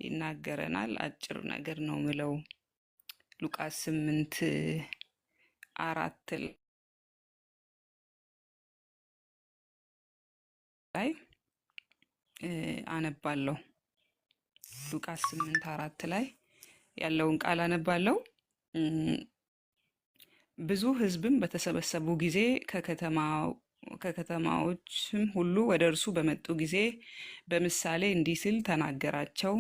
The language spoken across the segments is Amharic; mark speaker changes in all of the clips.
Speaker 1: ይናገረናል። አጭር ነገር ነው ምለው። ሉቃስ 8:4 ላይ አነባለሁ። ሉቃስ 8:4 ላይ ያለውን ቃል አነባለሁ። ብዙ ሕዝብም በተሰበሰቡ ጊዜ ከከተማዎችም ሁሉ ወደ እርሱ በመጡ ጊዜ በምሳሌ እንዲህ ሲል ተናገራቸው።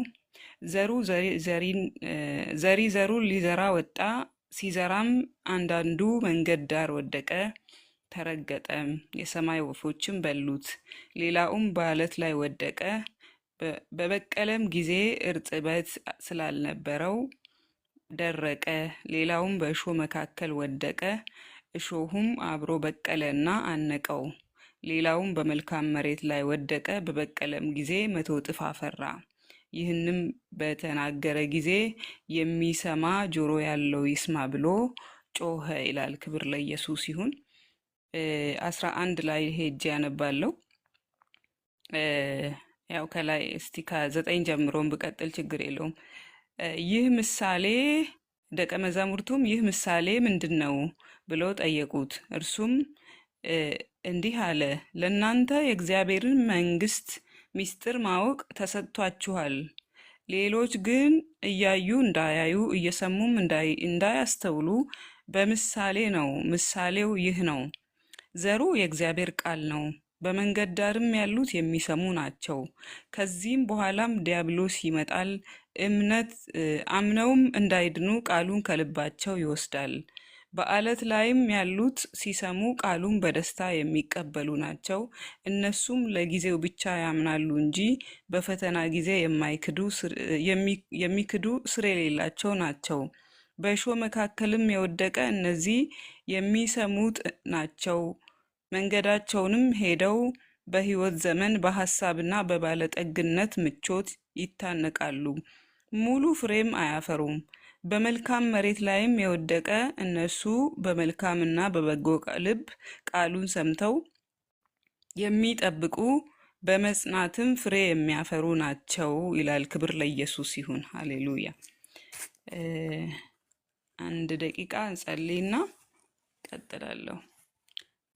Speaker 1: ዘሪ ዘሩን ሊዘራ ወጣ። ሲዘራም አንዳንዱ መንገድ ዳር ወደቀ፣ ተረገጠም፣ የሰማይ ወፎችም በሉት። ሌላውም በዓለት ላይ ወደቀ። በበቀለም ጊዜ እርጥበት ስላልነበረው ደረቀ። ሌላውም በእሾህ መካከል ወደቀ፣ እሾሁም አብሮ በቀለና አነቀው። ሌላውም በመልካም መሬት ላይ ወደቀ፣ በበቀለም ጊዜ 100 እጥፍ አፈራ። ይህንም በተናገረ ጊዜ የሚሰማ ጆሮ ያለው ይስማ ብሎ ጮኸ ይላል። ክብር ለኢየሱስ ይሁን። 11 ላይ ሄጄ ያነባለሁ። ያው ከላይ እስቲ ከ9 ጀምሮም ብቀጥል ችግር የለውም። ይህ ምሳሌ ደቀ መዛሙርቱም ይህ ምሳሌ ምንድን ነው ብለው ጠየቁት። እርሱም እንዲህ አለ፣ ለእናንተ የእግዚአብሔርን መንግሥት ምስጢር ማወቅ ተሰጥቷችኋል። ሌሎች ግን እያዩ እንዳያዩ እየሰሙም እንዳያስተውሉ በምሳሌ ነው። ምሳሌው ይህ ነው። ዘሩ የእግዚአብሔር ቃል ነው። በመንገድ ዳርም ያሉት የሚሰሙ ናቸው። ከዚህም በኋላም ዲያብሎስ ይመጣል፣ አምነውም እንዳይድኑ ቃሉን ከልባቸው ይወስዳል። በዓለት ላይም ያሉት ሲሰሙ ቃሉን በደስታ የሚቀበሉ ናቸው። እነሱም ለጊዜው ብቻ ያምናሉ እንጂ በፈተና ጊዜ የሚክዱ ስር የሌላቸው ናቸው። በእሾህ መካከልም የወደቀ እነዚህ የሚሰሙት ናቸው። መንገዳቸውንም ሄደው በሕይወት ዘመን በሐሳብና በባለጠግነት ምቾት ይታነቃሉ፣ ሙሉ ፍሬም አያፈሩም። በመልካም መሬት ላይም የወደቀ እነሱ በመልካምና በበጎ ልብ ቃሉን ሰምተው የሚጠብቁ በመጽናትም ፍሬ የሚያፈሩ ናቸው ይላል። ክብር ለኢየሱስ ይሁን። ሃሌሉያ። 1 ደቂቃ እንጸልይና ቀጥላለሁ።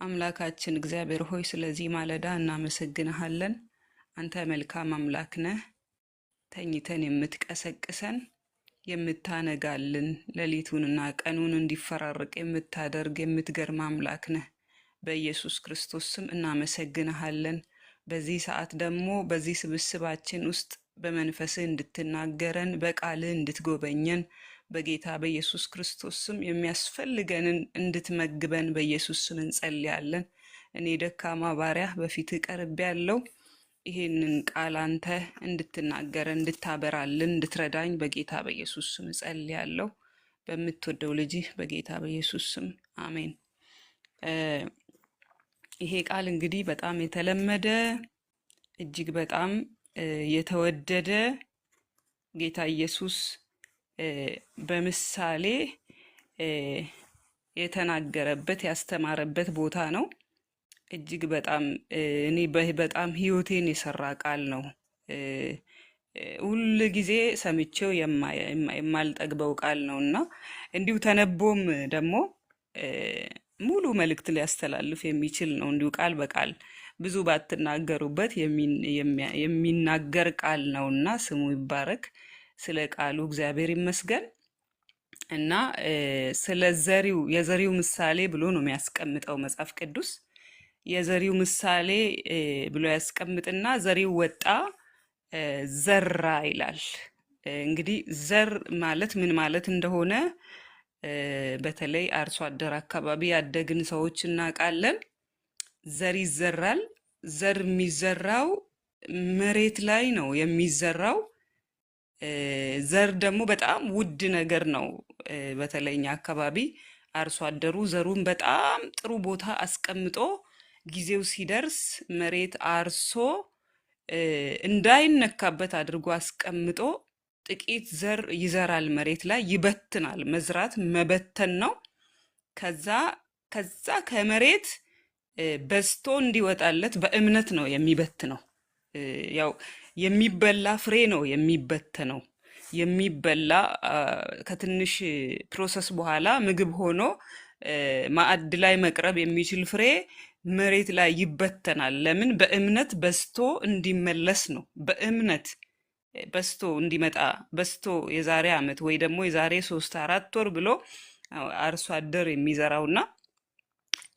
Speaker 1: አምላካችን እግዚአብሔር ሆይ ስለዚህ ማለዳ እናመሰግንሃለን። አንተ መልካም አምላክ ነህ። ተኝተን የምትቀሰቅሰን የምታነጋልን፣ ሌሊቱንና ቀኑን እንዲፈራረቅ የምታደርግ የምትገርም አምላክ ነህ። በኢየሱስ ክርስቶስ ስም እናመሰግንሃለን። በዚህ ሰዓት ደግሞ በዚህ ስብስባችን ውስጥ በመንፈስህ እንድትናገረን፣ በቃልህ እንድትጎበኘን በጌታ በኢየሱስ ክርስቶስ ስም የሚያስፈልገንን እንድትመግበን በኢየሱስ ስም እንጸልያለን። እኔ ደካማ ባሪያህ በፊትህ ቀርቤያለሁ። ይሄንን ቃል አንተ እንድትናገረን፣ እንድታበራልን፣ እንድትረዳኝ በጌታ በኢየሱስ ስም እጸልያለሁ። በምትወደው ልጅህ በጌታ በኢየሱስ ስም አሜን። ይሄ ቃል እንግዲህ በጣም የተለመደ እጅግ በጣም የተወደደ ጌታ ኢየሱስ በምሳሌ የተናገረበት ያስተማረበት ቦታ ነው። እጅግ በጣም እኔ በጣም ህይወቴን የሰራ ቃል ነው። ሁል ጊዜ ሰምቼው የማልጠግበው ቃል ነው እና እንዲሁ ተነቦም ደግሞ ሙሉ መልእክት ሊያስተላልፍ የሚችል ነው። እንዲሁ ቃል በቃል ብዙ ባትናገሩበት የሚናገር ቃል ነውና ስሙ ይባረክ። ስለ ቃሉ እግዚአብሔር ይመስገን። እና ስለ የዘሪው ምሳሌ ብሎ ነው የሚያስቀምጠው መጽሐፍ ቅዱስ። የዘሪው ምሳሌ ብሎ ያስቀምጥና ዘሪው ወጣ ዘራ ይላል። እንግዲህ ዘር ማለት ምን ማለት እንደሆነ በተለይ አርሶ አደር አካባቢ ያደግን ሰዎች እናውቃለን። ዘር ይዘራል። ዘር የሚዘራው መሬት ላይ ነው የሚዘራው። ዘር ደግሞ በጣም ውድ ነገር ነው። በተለይ እኛ አካባቢ አርሶ አደሩ ዘሩን በጣም ጥሩ ቦታ አስቀምጦ ጊዜው ሲደርስ መሬት አርሶ እንዳይነካበት አድርጎ አስቀምጦ ጥቂት ዘር ይዘራል፣ መሬት ላይ ይበትናል። መዝራት መበተን ነው። ከዛ ከመሬት በዝቶ እንዲወጣለት በእምነት ነው የሚበትነው። ያው የሚበላ ፍሬ ነው የሚበተነው። የሚበላ ከትንሽ ፕሮሰስ በኋላ ምግብ ሆኖ ማዕድ ላይ መቅረብ የሚችል ፍሬ መሬት ላይ ይበተናል። ለምን? በእምነት በስቶ እንዲመለስ ነው። በእምነት በስቶ እንዲመጣ በስቶ የዛሬ ዓመት ወይ ደግሞ የዛሬ 3-4 ወር ብሎ አርሶ አደር የሚዘራውና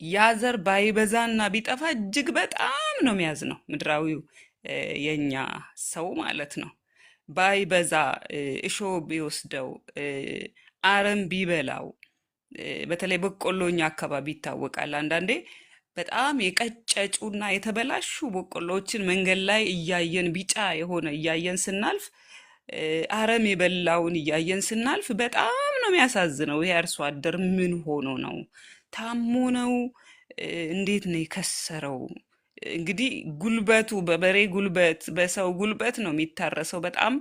Speaker 1: ያ ዘር ባይበዛና ቢጠፋ እጅግ በጣም ነው የሚያዝነው ምድራዊው የኛ ሰው ማለት ነው። ባይበዛ እሾ ቢወስደው አረም ቢበላው በተለይ በቆሎኛ አካባቢ ይታወቃል። አንዳንዴ በጣም የቀጨጩና የተበላሹ በቆሎችን መንገድ ላይ እያየን ቢጫ የሆነ እያየን ስናልፍ አረም የበላውን እያየን ስናልፍ በጣም ነው የሚያሳዝነው። ይሄ አርሶ አደር ምን ሆኖ ነው? ታሞ ነው? እንዴት ነው የከሰረው? እንግዲህ ጉልበቱ በበሬ ጉልበት በሰው ጉልበት ነው የሚታረሰው። በጣም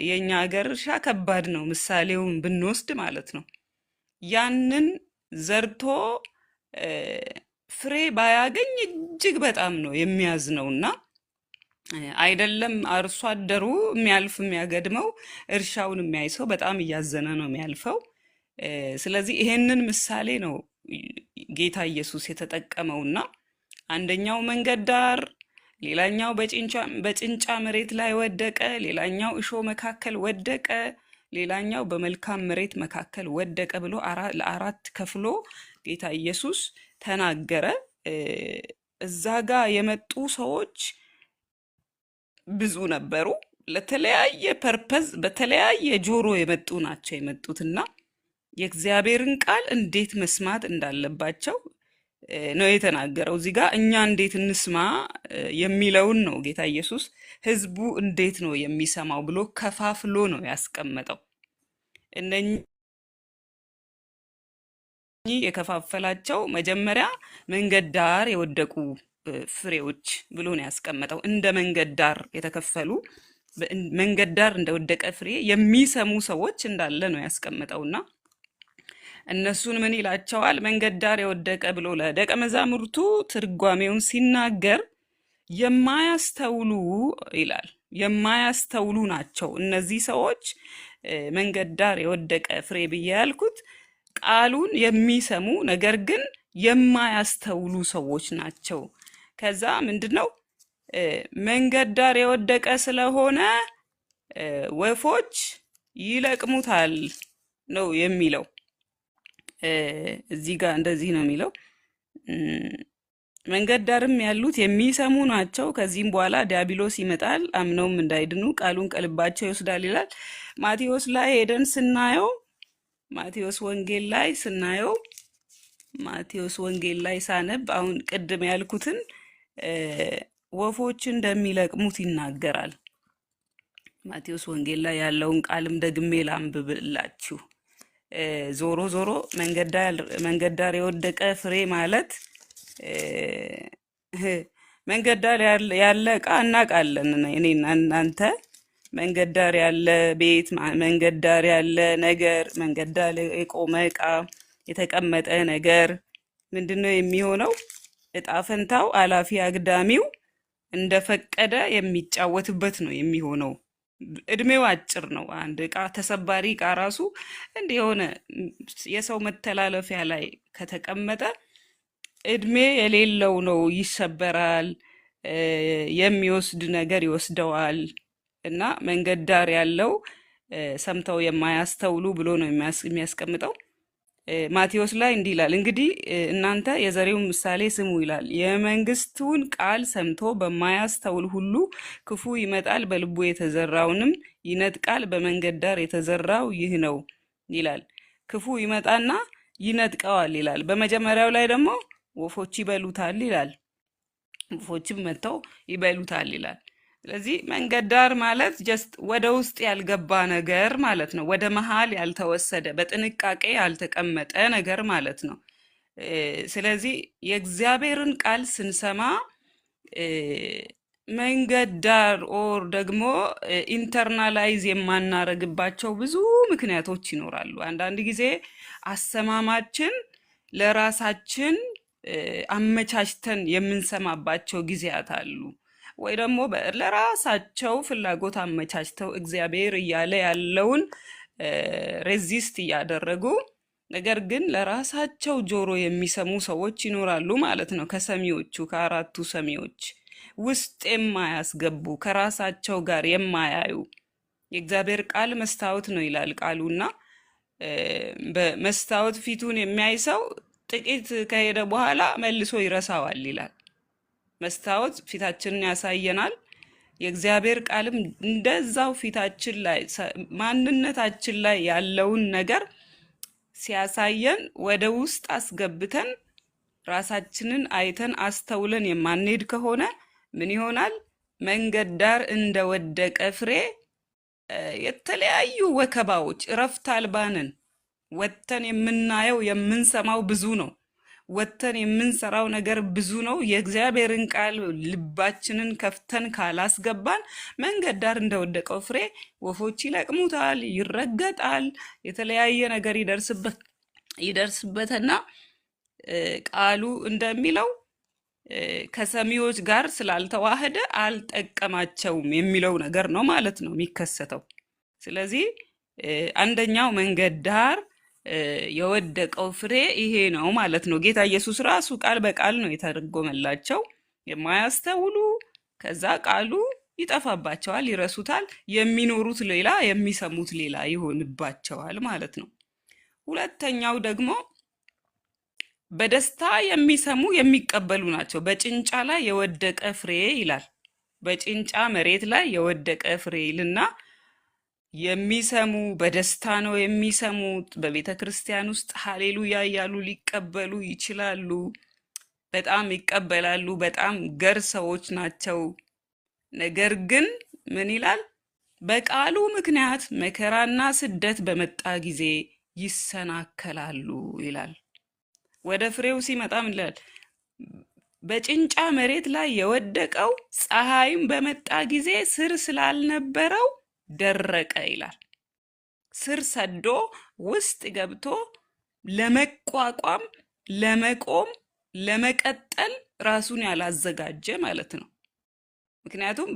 Speaker 1: የኛ ሀገር እርሻ ከባድ ነው፣ ምሳሌውን ብንወስድ ማለት ነው። ያንን ዘርቶ ፍሬ ባያገኝ እጅግ በጣም ነው የሚያዝነውና አይደለም አርሶ አደሩ የሚያልፍ የሚያገድመው እርሻውን የሚያይ ሰው በጣም እያዘነ ነው የሚያልፈው። ስለዚህ ይሄንን ምሳሌ ነው ጌታ ኢየሱስ የተጠቀመውና አንደኛው መንገድ ዳር፣ ሌላኛው በጭንጫ መሬት ላይ ወደቀ፣ ሌላኛው እሾ መካከል ወደቀ፣ ሌላኛው በመልካም መሬት መካከል ወደቀ ብሎ ለአራት ከፍሎ ጌታ ኢየሱስ ተናገረ። እዛ ጋር የመጡ ሰዎች ብዙ ነበሩ። ለተለያየ ፐርፐዝ በተለያየ ጆሮ የመጡ ናቸው የመጡትና የእግዚአብሔርን ቃል እንዴት መስማት እንዳለባቸው ነው የተናገረው። እዚህ ጋር እኛ እንዴት እንስማ የሚለውን ነው ጌታ ኢየሱስ ህዝቡ እንዴት ነው የሚሰማው ብሎ ከፋፍሎ ነው ያስቀመጠው። እነኚህ የከፋፈላቸው መጀመሪያ መንገድ ዳር የወደቁ ፍሬዎች ብሎ ነው ያስቀመጠው። እንደ መንገድ ዳር የተከፈሉ መንገድ ዳር እንደወደቀ ፍሬ የሚሰሙ ሰዎች እንዳለ ነው ያስቀመጠውና እነሱን ምን ይላቸዋል? መንገድ ዳር የወደቀ ብሎ ለደቀ መዛሙርቱ ትርጓሜውን ሲናገር የማያስተውሉ ይላል። የማያስተውሉ ናቸው እነዚህ ሰዎች። መንገድ ዳር የወደቀ ፍሬ ብዬ ያልኩት ቃሉን የሚሰሙ ነገር ግን የማያስተውሉ ሰዎች ናቸው። ከዛ ምንድነው መንገድ ዳር የወደቀ ስለሆነ ወፎች ይለቅሙታል ነው የሚለው። እዚህ ጋር እንደዚህ ነው የሚለው። መንገድ ዳርም ያሉት የሚሰሙ ናቸው። ከዚህም በኋላ ዲያብሎስ ይመጣል፣ አምነውም እንዳይድኑ ቃሉን ከልባቸው ይወስዳል ይላል። ማቴዎስ ላይ ሄደን ስናየው ማቴዎስ ወንጌል ላይ ሳነብ አሁን ቅድም ያልኩትን ወፎች እንደሚለቅሙት ይናገራል። ማቴዎስ ወንጌል ላይ ያለውን ቃልም ደግሜ ላንብብላችሁ። ዞሮ ዞሮ መንገድ ዳር የወደቀ ፍሬ ማለት መንገድ ዳር ያለ እቃ እናውቃለን። እኔና እናንተ መንገድ ዳር ያለ ቤት፣ መንገድ ዳር ያለ ነገር፣ መንገድ ዳር የቆመ እቃ፣ የተቀመጠ ነገር ምንድነው የሚሆነው? እጣ ፈንታው አላፊ አግዳሚው እንደፈቀደ የሚጫወትበት ነው የሚሆነው። እድሜው አጭር ነው። አንድ እቃ ተሰባሪ እቃ ራሱ እንደ የሆነ የሰው መተላለፊያ ላይ ከተቀመጠ እድሜ የሌለው ነው፣ ይሰበራል፣ የሚወስድ ነገር ይወስደዋል። እና መንገድ ዳር ያለው ሰምተው የማያስተውሉ ብሎ ነው የሚያስቀምጠው። ማቴዎስ ላይ እንዲህ ይላል፣ እንግዲህ እናንተ የዘሪውን ምሳሌ ስሙ ይላል። የመንግስቱን ቃል ሰምቶ በማያስተውል ሁሉ ክፉ ይመጣል፣ በልቡ የተዘራውንም ይነጥቃል። በመንገድ ዳር የተዘራው ይህ ነው ይላል። ክፉ ይመጣና ይነጥቀዋል ይላል። በመጀመሪያው ላይ ደግሞ ወፎች ይበሉታል ይላል። ወፎችም መጥተው ይበሉታል ይላል። ስለዚህ መንገድ ዳር ማለት ጀስት ወደ ውስጥ ያልገባ ነገር ማለት ነው። ወደ መሃል ያልተወሰደ በጥንቃቄ ያልተቀመጠ ነገር ማለት ነው። ስለዚህ የእግዚአብሔርን ቃል ስንሰማ መንገድ ዳር ኦር ደግሞ ኢንተርናላይዝ የማናረግባቸው ብዙ ምክንያቶች ይኖራሉ። አንዳንድ ጊዜ አሰማማችን ለራሳችን አመቻችተን የምንሰማባቸው ጊዜያት አሉ። ወይ ደግሞ ለራሳቸው ፍላጎት አመቻችተው እግዚአብሔር እያለ ያለውን ሬዚስት እያደረጉ ነገር ግን ለራሳቸው ጆሮ የሚሰሙ ሰዎች ይኖራሉ ማለት ነው። ከሰሚዎቹ ከአራቱ ሰሚዎች ውስጥ የማያስገቡ ከራሳቸው ጋር የማያዩ የእግዚአብሔር ቃል መስታወት ነው ይላል ቃሉና በመስታወት ፊቱን የሚያይ ሰው ጥቂት ከሄደ በኋላ መልሶ ይረሳዋል ይላል። መስታወት ፊታችንን ያሳየናል። የእግዚአብሔር ቃልም እንደዛው ፊታችን ላይ ማንነታችን ላይ ያለውን ነገር ሲያሳየን ወደ ውስጥ አስገብተን ራሳችንን አይተን አስተውለን የማንሄድ ከሆነ ምን ይሆናል? መንገድ ዳር እንደወደቀ ፍሬ የተለያዩ ወከባዎች እረፍት አልባንን ወጥተን የምናየው የምንሰማው ብዙ ነው። ወጥተን የምንሰራው ነገር ብዙ ነው። የእግዚአብሔርን ቃል ልባችንን ከፍተን ካላስገባን መንገድ ዳር እንደወደቀው ፍሬ ወፎች ይለቅሙታል፣ ይረገጣል፣ የተለያየ ነገር ይደርስበትና ቃሉ እንደሚለው ከሰሚዎች ጋር ስላልተዋህደ አልጠቀማቸውም የሚለው ነገር ነው ማለት ነው የሚከሰተው። ስለዚህ አንደኛው መንገድ ዳር የወደቀው ፍሬ ይሄ ነው ማለት ነው። ጌታ ኢየሱስ ራሱ ቃል በቃል ነው የተረጎመላቸው። የማያስተውሉ ከዛ ቃሉ ይጠፋባቸዋል፣ ይረሱታል። የሚኖሩት ሌላ የሚሰሙት ሌላ ይሆንባቸዋል ማለት ነው። ሁለተኛው ደግሞ በደስታ የሚሰሙ የሚቀበሉ ናቸው። በጭንጫ ላይ የወደቀ ፍሬ ይላል። በጭንጫ መሬት ላይ የወደቀ ፍሬ ይልና የሚሰሙ በደስታ ነው የሚሰሙት። በቤተ ክርስቲያን ውስጥ ሃሌሉያ እያሉ ሊቀበሉ ይችላሉ። በጣም ይቀበላሉ። በጣም ገር ሰዎች ናቸው። ነገር ግን ምን ይላል? በቃሉ ምክንያት መከራና ስደት በመጣ ጊዜ ይሰናከላሉ ይላል። ወደ ፍሬው ሲመጣ ምን ይላል? በጭንጫ መሬት ላይ የወደቀው ፀሐይም በመጣ ጊዜ ስር ስላልነበረው ደረቀ ይላል። ስር ሰዶ ውስጥ ገብቶ ለመቋቋም፣ ለመቆም፣ ለመቀጠል ራሱን ያላዘጋጀ ማለት ነው። ምክንያቱም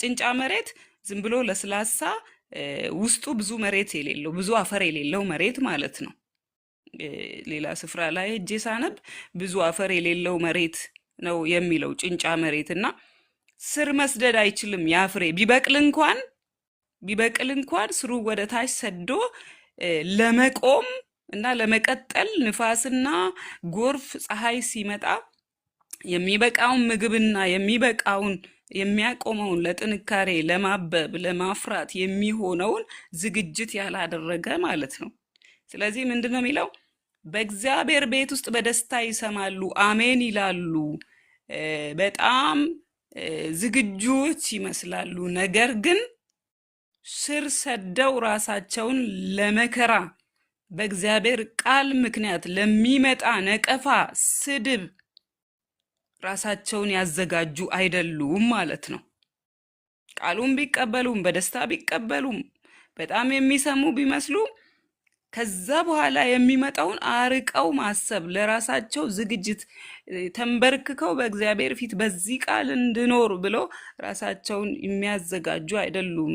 Speaker 1: ጭንጫ መሬት ዝም ብሎ ለስላሳ ውስጡ ብዙ መሬት የሌለው ብዙ አፈር የሌለው መሬት ማለት ነው። ሌላ ስፍራ ላይ ሄጄ ሳነብ ብዙ አፈር የሌለው መሬት ነው የሚለው ጭንጫ መሬት እና ስር መስደድ አይችልም። ያ ፍሬ ቢበቅል እንኳን ስሩ ወደ ታች ሰዶ ለመቆም እና ለመቀጠል ንፋስና ጎርፍ ፀሐይ ሲመጣ የሚበቃውን ምግብና የሚበቃውን የሚያቆመውን ለጥንካሬ ለማበብ ለማፍራት የሚሆነውን ዝግጅት ያላደረገ ማለት ነው። ስለዚህ ምንድነው የሚለው? በእግዚአብሔር ቤት ውስጥ በደስታ ይሰማሉ፣ አሜን ይላሉ፣ በጣም ዝግጁዎች ይመስላሉ። ነገር ግን ስር ሰደው ራሳቸውን ለመከራ በእግዚአብሔር ቃል ምክንያት ለሚመጣ ነቀፋ፣ ስድብ ራሳቸውን ያዘጋጁ አይደሉም ማለት ነው። ቃሉን ቢቀበሉም በደስታ ቢቀበሉም በጣም የሚሰሙ ቢመስሉም ከዛ በኋላ የሚመጣውን አርቀው ማሰብ ለራሳቸው ዝግጅት ተንበርክከው በእግዚአብሔር ፊት በዚህ ቃል እንድኖር ብለው ራሳቸውን የሚያዘጋጁ አይደሉም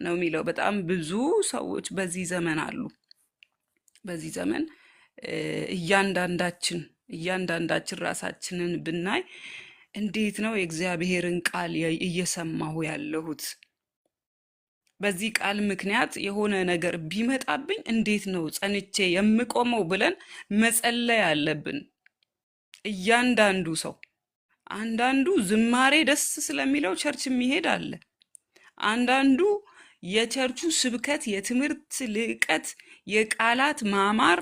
Speaker 1: ነው የሚለው። በጣም ብዙ ሰዎች በዚህ ዘመን አሉ። በዚህ ዘመን እያንዳንዳችን ራሳችንን ብናይ እንዴት ነው የእግዚአብሔርን ቃል እየሰማሁ ያለሁት? በዚህ ቃል ምክንያት የሆነ ነገር ቢመጣብኝ እንዴት ነው ጸንቼ የምቆመው ብለን መጸለይ አለብን። እያንዳንዱ ሰው አንዳንዱ ዝማሬ ደስ ስለሚለው ቸርች የሚሄድ አለ። አንዳንዱ የቸርቹ ስብከት፣ የትምህርት ልቀት፣ የቃላት ማማር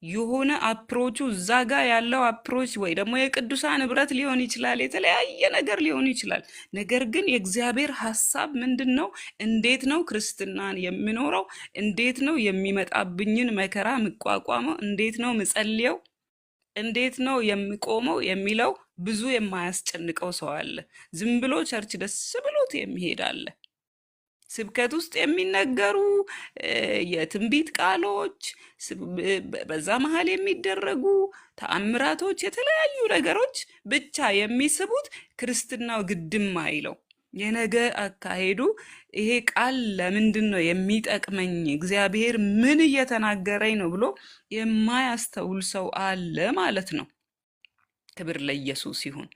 Speaker 1: የሆነ አፕሮቹ እዛ ጋር ያለው አፕሮች ወይ ደግሞ የቅዱሳን ህብረት ሊሆን ይችላል፣ የተለያየ ነገር ሊሆን ይችላል። ነገር ግን የእግዚአብሔር ሐሳብ ምንድነው? እንዴት ነው ክርስትናን የምኖረው? እንዴት ነው የሚመጣብኝን መከራ የምቋቋመው? እንዴት ነው ምጸልየው? እንዴት ነው የምቆመው የሚለው ብዙ የማያስጨንቀው ሰው አለ። ዝም ብሎ ቸርች ደስ ብሎት የሚሄድ አለ። ስብከት ውስጥ የሚነገሩ የትንቢት ቃሎች፣ በዛ መሃል የሚደረጉ ተአምራቶች፣ የተለያዩ ነገሮች ብቻ የሚስቡት ክርስትናው ግድም አይለው። የነገ አካሄዱ ይሄ ቃል ለምንድን ነው የሚጠቅመኝ፣ እግዚአብሔር ምን እየተናገረኝ ነው ብሎ የማያስተውል ሰው አለ ማለት ነው። ክብር ለኢየሱስ ይሁን።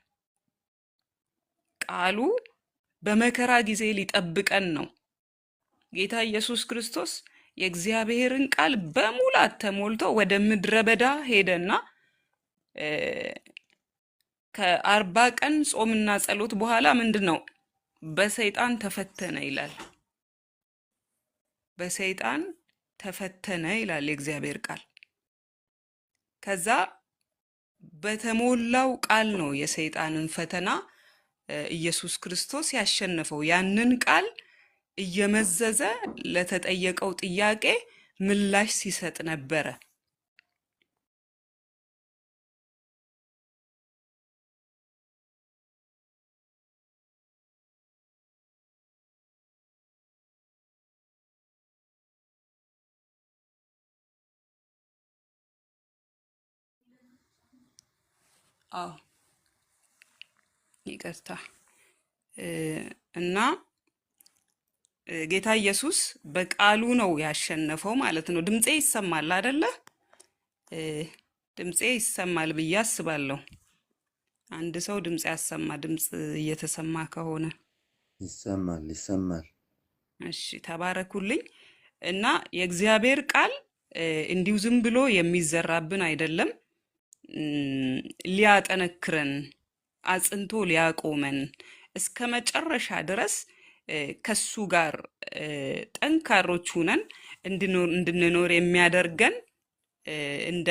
Speaker 1: ቃሉ በመከራ ጊዜ ሊጠብቀን ነው። ጌታ ኢየሱስ ክርስቶስ የእግዚአብሔርን ቃል በሙላት ተሞልቶ ወደ ምድረ በዳ ሄደና ከ40 ቀን ጾምና ጸሎት በኋላ ምንድን ነው በሰይጣን ተፈተነ ይላል። በሰይጣን ተፈተነ ይላል የእግዚአብሔር ቃል። ከዛ በተሞላው ቃል ነው የሰይጣንን ፈተና ኢየሱስ ክርስቶስ ያሸነፈው። ያንን ቃል እየመዘዘ ለተጠየቀው ጥያቄ ምላሽ ሲሰጥ ነበረ። አዎ ይቅርታ። እና ጌታ ኢየሱስ በቃሉ ነው ያሸነፈው ማለት ነው። ድምፄ ይሰማል አይደለ? ድምፄ ይሰማል ብዬ አስባለሁ። አንድ ሰው ድምፅ ያሰማ፣ ድምፅ እየተሰማ ከሆነ
Speaker 2: ይሰማል ይሰማል።
Speaker 1: እሺ፣ ተባረኩልኝ። እና የእግዚአብሔር ቃል እንዲሁ ዝም ብሎ የሚዘራብን አይደለም። ሊያጠነክረን፣ አጽንቶ ሊያቆመን እስከ መጨረሻ ድረስ ከሱ ጋር ጠንካሮች ሁነን እንድንኖር የሚያደርገን እንደ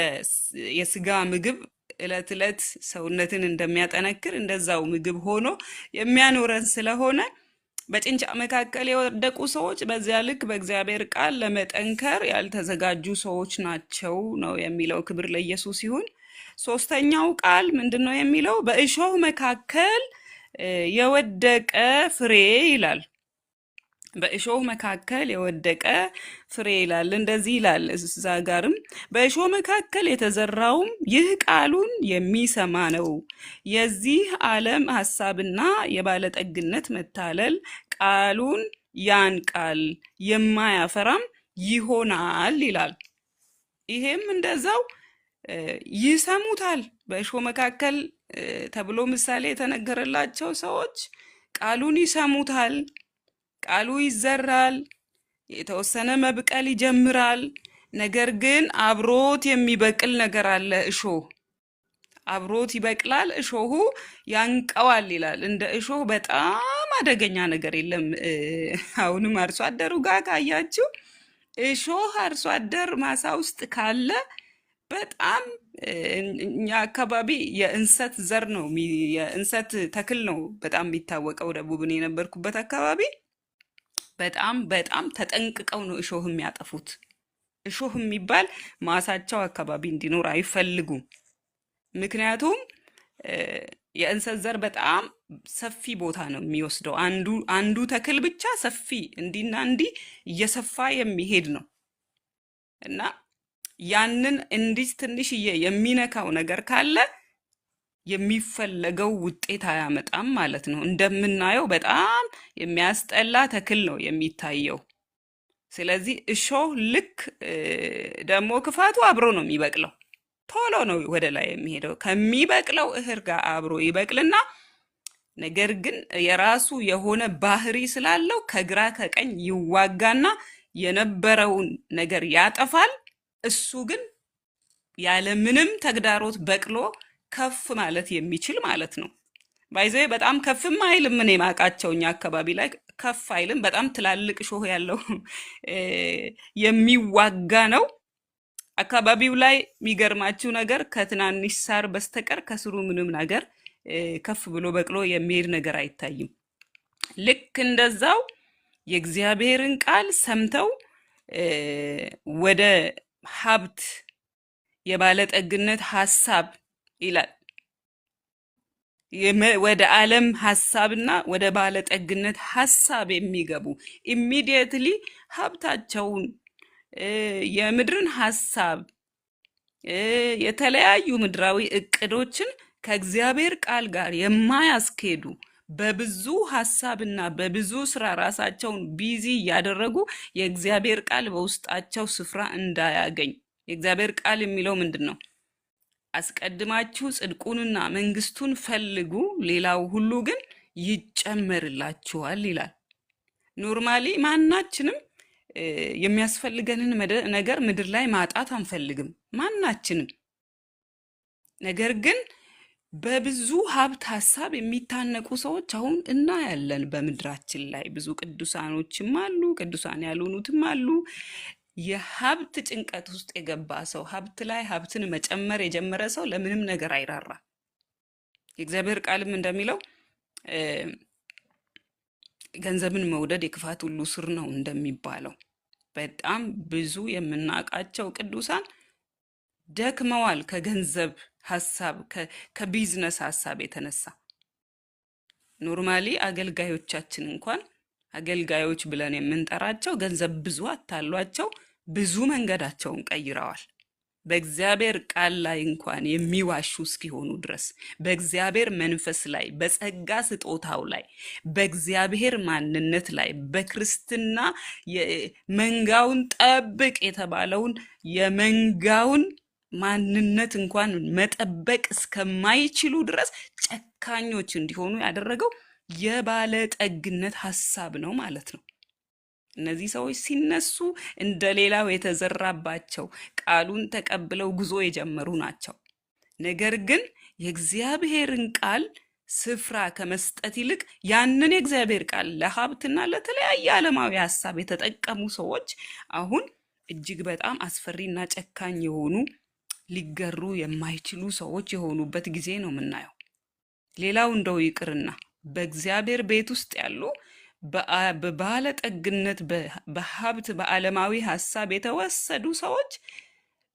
Speaker 1: የስጋ ምግብ ዕለት ዕለት ሰውነትን እንደሚያጠነክር እንደዛው ምግብ ሆኖ የሚያኖረን ስለሆነ በጭንጫ መካከል የወደቁ ሰዎች በዚያ ልክ በእግዚአብሔር ቃል ለመጠንከር ያልተዘጋጁ ሰዎች ናቸው ነው የሚለው። ክብር ለኢየሱስ ይሁን። ሶስተኛው ቃል ምንድን ነው የሚለው? በእሾህ መካከል የወደቀ ፍሬ ይላል። በእሾህ መካከል የወደቀ ፍሬ ይላል። እንደዚህ ይላል እዛ ጋርም በእሾህ መካከል የተዘራውም ይህ ቃሉን የሚሰማ ነው። የዚህ ዓለም ሐሳብና የባለጠግነት መታለል ቃሉን ያንቃል፣ የማያፈራም ይሆናል ይላል። ይሄም እንደዛው ይሰሙታል። በእሾህ መካከል ተብሎ ምሳሌ የተነገረላቸው ሰዎች ቃሉን ይሰሙታል። ቃሉ ይዘራል፣ የተወሰነ መብቀል ይጀምራል። ነገር ግን አብሮት የሚበቅል ነገር አለ። እሾህ አብሮት ይበቅላል፣ እሾሁ ያንቀዋል ይላል። እንደ እሾህ በጣም አደገኛ ነገር የለም። አሁንም አርሶ አደሩ ጋር ካያችሁ እሾህ አርሶ አደር ማሳ ውስጥ ካለ በጣም እኛ አካባቢ የእንሰት ዘር ነው የእንሰት ተክል ነው በጣም የሚታወቀው። ደቡብን የነበርኩበት አካባቢ በጣም በጣም ተጠንቅቀው ነው እሾህ የሚያጠፉት። እሾህ የሚባል ማሳቸው አካባቢ እንዲኖር አይፈልጉም። ምክንያቱም የእንሰት ዘር በጣም ሰፊ ቦታ ነው የሚወስደው። አንዱ ተክል ብቻ ሰፊ እንዲና እንዲህ እየሰፋ የሚሄድ ነው እና ያንን እንዲህ ትንሽዬ የሚነካው ነገር ካለ የሚፈለገው ውጤት አያመጣም ማለት ነው። እንደምናየው በጣም የሚያስጠላ ተክል ነው የሚታየው። ስለዚህ እሾህ ልክ ደግሞ ክፋቱ አብሮ ነው የሚበቅለው። ቶሎ ነው ወደ ላይ የሚሄደው ከሚበቅለው እህር ጋር አብሮ ይበቅልና ነገር ግን የራሱ የሆነ ባህሪ ስላለው ከግራ ከቀኝ ይዋጋና የነበረውን ነገር ያጠፋል። እሱ ግን ያለ ምንም ተግዳሮት በቅሎ ከፍ ማለት የሚችል ማለት ነው። ባይዘ በጣም ከፍም አይልም። ምን የማውቃቸው እኛ አካባቢ ላይ ከፍ አይልም። በጣም ትላልቅ እሾህ ያለው የሚዋጋ ነው። አካባቢው ላይ የሚገርማችሁ ነገር ከትናንሽ ሳር በስተቀር ከስሩ ምንም ነገር ከፍ ብሎ በቅሎ የሚሄድ ነገር አይታይም። ልክ እንደዛው የእግዚአብሔርን ቃል ሰምተው ወደ ሀብት የባለጠግነት ሐሳብ ይላል ወደ ዓለም ሐሳብና ወደ ባለጠግነት ሐሳብ የሚገቡ ኢሚዲየትሊ ሀብታቸውን የምድርን ሐሳብ የተለያዩ ምድራዊ እቅዶችን ከእግዚአብሔር ቃል ጋር የማያስኬዱ በብዙ ሐሳብና በብዙ ስራ ራሳቸውን ቢዚ ያደረጉ የእግዚአብሔር ቃል በውስጣቸው ስፍራ እንዳያገኝ። የእግዚአብሔር ቃል የሚለው ምንድነው? አስቀድማችሁ ጽድቁንና መንግስቱን ፈልጉ፣ ሌላው ሁሉ ግን ይጨመርላችኋል ይላል። ኖርማሊ ማናችንም የሚያስፈልገንን ነገር ምድር ላይ ማጣት አንፈልግም፣ ማናችንም። ነገር ግን በብዙ ሀብት ሐሳብ የሚታነቁ ሰዎች አሁን እናያለን በምድራችን ላይ። ብዙ ቅዱሳኖችም አሉ፣ ቅዱሳን ያልሆኑትም አሉ። የሀብት ጭንቀት ውስጥ የገባ ሰው፣ ሀብት ላይ ሀብትን መጨመር የጀመረ ሰው ለምንም ነገር አይራራ። የእግዚአብሔር ቃልም እንደሚለው ገንዘብን መውደድ የክፋት ሁሉ ስር ነው እንደሚባለው በጣም ብዙ የምናውቃቸው ቅዱሳን ደክመዋል ከገንዘብ ሐሳብ ከቢዝነስ ሐሳብ የተነሳ። ኖርማሊ አገልጋዮቻችን እንኳን አገልጋዮች ብለን የምንጠራቸው ገንዘብ ብዙ አታሏቸው ብዙ መንገዳቸውን ቀይረዋል። በእግዚአብሔር ቃል ላይ እንኳን የሚዋሹ እስኪሆኑ ድረስ በእግዚአብሔር መንፈስ ላይ፣ በጸጋ ስጦታው ላይ፣ በእግዚአብሔር ማንነት ላይ፣ በክርስትና መንጋውን ጠብቅ የተባለውን የመንጋውን ማንነት እንኳን መጠበቅ እስከማይችሉ ድረስ ጨካኞች እንዲሆኑ ያደረገው የባለጠግነት ሐሳብ ነው ማለት ነው። እነዚህ ሰዎች ሲነሱ እንደሌላው የተዘራባቸው ቃሉን ተቀብለው ጉዞ የጀመሩ ናቸው። ነገር ግን የእግዚአብሔርን ቃል ስፍራ ከመስጠት ይልቅ ያንን የእግዚአብሔር ቃል ለሀብትና ለተለያየ ዓለማዊ ሐሳብ የተጠቀሙ ሰዎች አሁን እጅግ በጣም አስፈሪና ጨካኝ የሆኑ ሊገሩ የማይችሉ ሰዎች የሆኑበት ጊዜ ነው የምናየው። ሌላው እንደው ይቅርና በእግዚአብሔር ቤት ውስጥ ያሉ በባለጠግነት በሀብት በዓለማዊ ሐሳብ የተወሰዱ ሰዎች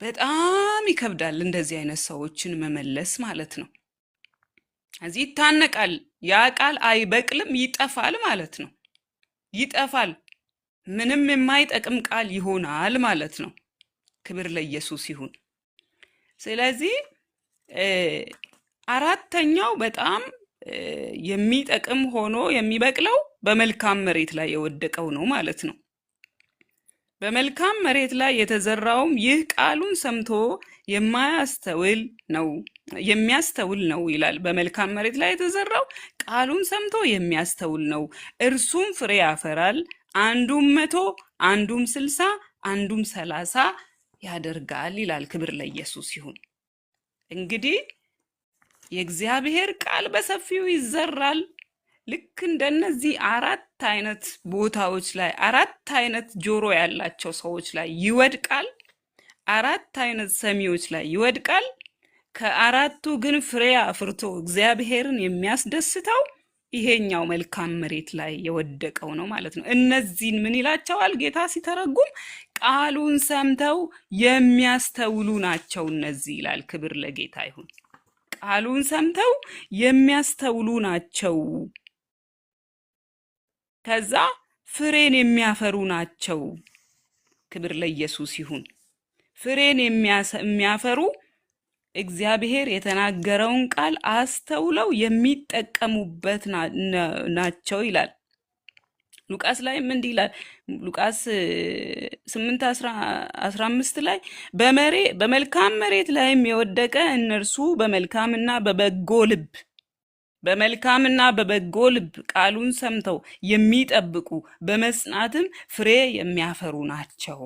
Speaker 1: በጣም ይከብዳል እንደዚህ አይነት ሰዎችን መመለስ ማለት ነው። እዚህ ይታነቃል፣ ያ ቃል አይበቅልም፣ ይጠፋል ማለት ነው። ይጠፋል፣ ምንም የማይጠቅም ቃል ይሆናል ማለት ነው። ክብር ለኢየሱስ ይሁን። ስለዚህ አራተኛው በጣም የሚጠቅም ሆኖ የሚበቅለው በመልካም መሬት ላይ የወደቀው ነው ማለት ነው። በመልካም መሬት ላይ የተዘራውም ይህ ቃሉን ሰምቶ የሚያስተውል ነው ይላል። በመልካም መሬት ላይ የተዘራው ቃሉን ሰምቶ የሚያስተውል ነው፣ እርሱም ፍሬ ያፈራል፣ አንዱም 100 አንዱም 60 አንዱም 30 ያደርጋል ይላል። ክብር ለኢየሱስ ይሁን። እንግዲህ የእግዚአብሔር ቃል በሰፊው ይዘራል። ልክ እንደነዚህ 4 አይነት ቦታዎች ላይ 4 አይነት ጆሮ ያላቸው ሰዎች ላይ ይወድቃል። 4 አይነት ሰሚዎች ላይ ይወድቃል። ከአራቱ ግን ፍሬ አፍርቶ እግዚአብሔርን የሚያስደስተው ይሄኛው መልካም መሬት ላይ የወደቀው ነው ማለት ነው። እነዚህን ምን ይላቸዋል ጌታ ሲተረጉም? ቃሉን ሰምተው የሚያስተውሉ ናቸው እነዚህ ይላል። ክብር ለጌታ ይሁን። ቃሉን ሰምተው የሚያስተውሉ ናቸው። ከዛ ፍሬን የሚያፈሩ ናቸው። ክብር ለኢየሱስ ይሁን። ፍሬን የሚያፈሩ እግዚአብሔር የተናገረውን ቃል አስተውለው የሚጠቀሙበት ናቸው ይላል። ሉቃስ ላይም እንዲህ ይላል። ሉቃስ 8:15 ላይ በመልካም መሬት ላይም የወደቀ እነርሱ በመልካምና በበጎ ልብ ቃሉን ሰምተው የሚጠብቁ በመጽናትም ፍሬ የሚያፈሩ ናቸው።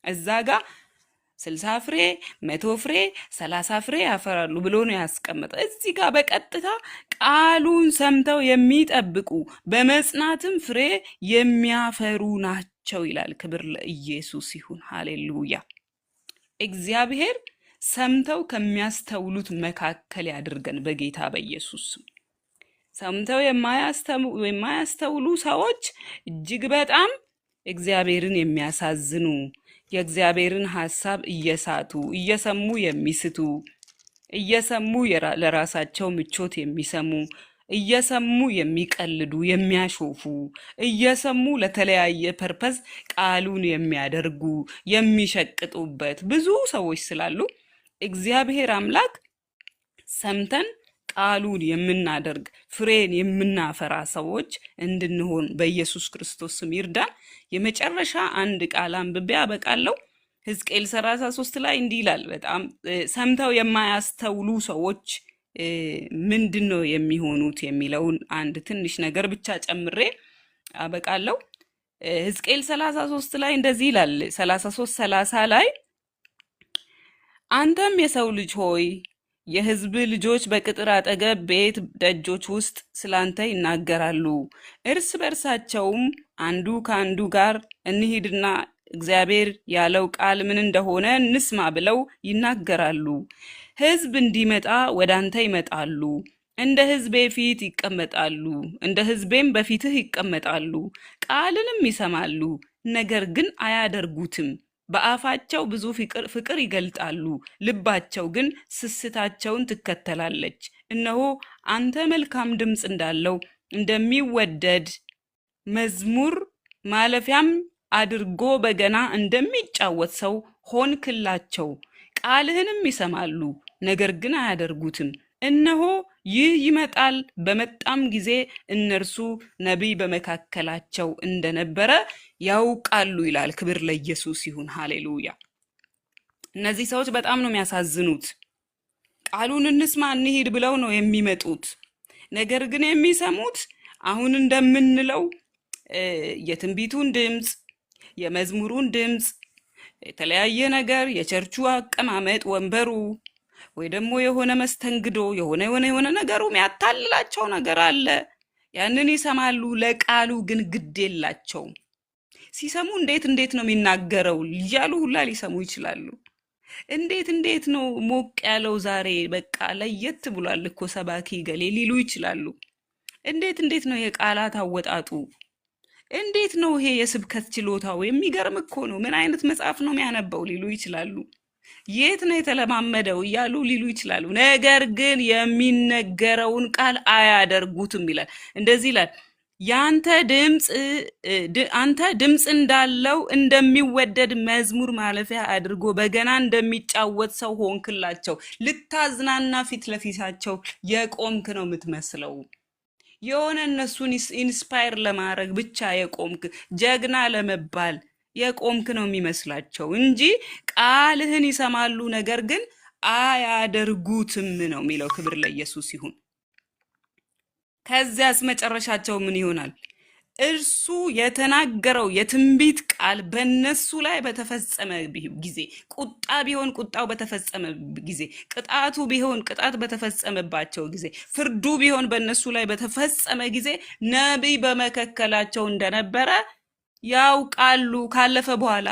Speaker 1: እዛ ጋር 60 ፍሬ 100 ፍሬ 30 ፍሬ ያፈራሉ ብሎ ነው ያስቀመጠው። እዚህ ጋር በቀጥታ ቃሉን ሰምተው የሚጠብቁ በመጽናትም ፍሬ የሚያፈሩ ናቸው ይላል። ክብር ለኢየሱስ ይሁን። ሃሌሉያ። እግዚአብሔር ሰምተው ከሚያስተውሉት መካከል ያድርገን በጌታ በኢየሱስ ስም። ሰምተው የማያስተውሉ ሰዎች እጅግ በጣም እግዚአብሔርን የሚያሳዝኑ፣ የእግዚአብሔርን ሐሳብ እየሰሙ የሚስቱ፣ እየሰሙ ለራሳቸው ምቾት የሚሰሙ፣ እየሰሙ የሚቀልዱ፣ የሚያሾፉ፣ እየሰሙ ለተለያየ ፐርፐዝ ቃሉን የሚያደርጉ የሚሸቅጡበት ብዙ ሰዎች ስላሉ እግዚአብሔር አምላክ ሰምተን ቃሉን የምናደርግ ፍሬን የምናፈራ ሰዎች እንድንሆን በኢየሱስ ክርስቶስ ስም ይርዳን። የመጨረሻ አንድ ቃል አንብቤ አበቃለሁ። ሕዝቅኤል 33 ላይ እንዲህ ይላል። በጣም ሰምተው የማያስተውሉ ሰዎች ምንድነው የሚሆኑት የሚለውን አንድ ትንሽ ነገር ብቻ ጨምሬ አበቃለሁ። ሕዝቅኤል 33 ላይ እንደዚህ ይላል። 33:30 ላይ አንተም የሰው ልጅ ሆይ የሕዝብ ልጆች በቅጥር አጠገብ ቤት ደጆች ውስጥ ስላንተ ይናገራሉ። እርስ በርሳቸውም አንዱ ከአንዱ ጋር እንሂድና እግዚአብሔር ያለው ቃል ምን እንደሆነ እንስማ ብለው ይናገራሉ። ሕዝብ እንዲመጣ ወደ አንተ ይመጣሉ፣ እንደ ሕዝቤ ፊት ይቀመጣሉ፣ እንደ ሕዝቤም በፊትህ ይቀመጣሉ። ቃልንም ይሰማሉ፣ ነገር ግን አያደርጉትም። በአፋቸው ብዙ ፍቅር ይገልጣሉ፣ ልባቸው ግን ስስታቸውን ትከተላለች። እነሆ አንተ መልካም ድምፅ እንዳለው እንደሚወደድ መዝሙር ማለፊያም አድርጎ በገና እንደሚጫወት ሰው ሆንክላቸው። ቃልህንም ይሰማሉ፣ ነገር ግን አያደርጉትም። እነሆ ይህ ይመጣል፣ በመጣም ጊዜ እነርሱ ነቢይ በመካከላቸው እንደነበረ ያውቃሉ ይላል። ክብር ለኢየሱስ ይሁን። ሃሌሉያ። እነዚህ ሰዎች በጣም ነው የሚያሳዝኑት። ቃሉን እንስማ እንሂድ ብለው ነው የሚመጡት። ነገር ግን የሚሰሙት አሁን እንደምንለው የትንቢቱን ድምፅ፣ የመዝሙሩን ድምፅ፣ የተለያየ ነገር፣ የቸርቹ አቀማመጥ፣ ወንበሩ ወይ ደግሞ የሆነ መስተንግዶ የሆነ ነገሩ የሚያታልላቸው ነገር አለ። ያንን ይሰማሉ፣ ለቃሉ ግን ግድ የላቸውም። ሲሰሙ እንዴት ነው የሚናገረው እያሉ ሁላ ሊሰሙ ይችላሉ። እንዴት ነው ሞቅ ያለው ዛሬ በቃ ለየት ብሏል እኮ ሰባኪ ገሌ ሊሉ ይችላሉ። እንዴት ነው የቃላት አወጣጡ? እንዴት ነው ይሄ የስብከት ችሎታው? የሚገርም እኮ ነው። ምን አይነት መጽሐፍ ነው የሚያነበው ሊሉ ይችላሉ። የት ነው የተለማመደው እያሉ ሊሉ ይችላሉ። ነገር ግን የሚነገረውን ቃል አያደርጉትም ይላል። እንደዚህ ይላል፣ አንተ ድምፅ እንዳለው እንደሚወደድ መዝሙር ማለፊያ አድርጎ በገና እንደሚጫወት ሰው ሆንክላቸው። ልታዝናና ፊት ለፊታቸው የቆምክ ነው የምትመስለው። የሆነ እነሱን ኢንስፓየር ለማድረግ ብቻ የቆምክ ጀግና ለመባል የቆምክ ነው የሚመስላቸው እንጂ ቃልህን ይሰማሉ፣ ነገር ግን አያደርጉትም ነው የሚለው። ክብር ለኢየሱስ ይሁን። ከዚያስ መጨረሻቸው ምን ይሆናል? እርሱ የተናገረው የትንቢት ቃል በነሱ ላይ በተፈጸመ ጊዜ፣ ቁጣ ቢሆን ቁጣው በተፈጸመ ጊዜ፣ ቅጣቱ ቢሆን ቅጣት በተፈጸመባቸው ጊዜ፣ ፍርዱ ቢሆን በነሱ ላይ በተፈጸመ ጊዜ ነቢይ በመካከላቸው እንደነበረ ያውቃሉ። ካለፈ በኋላ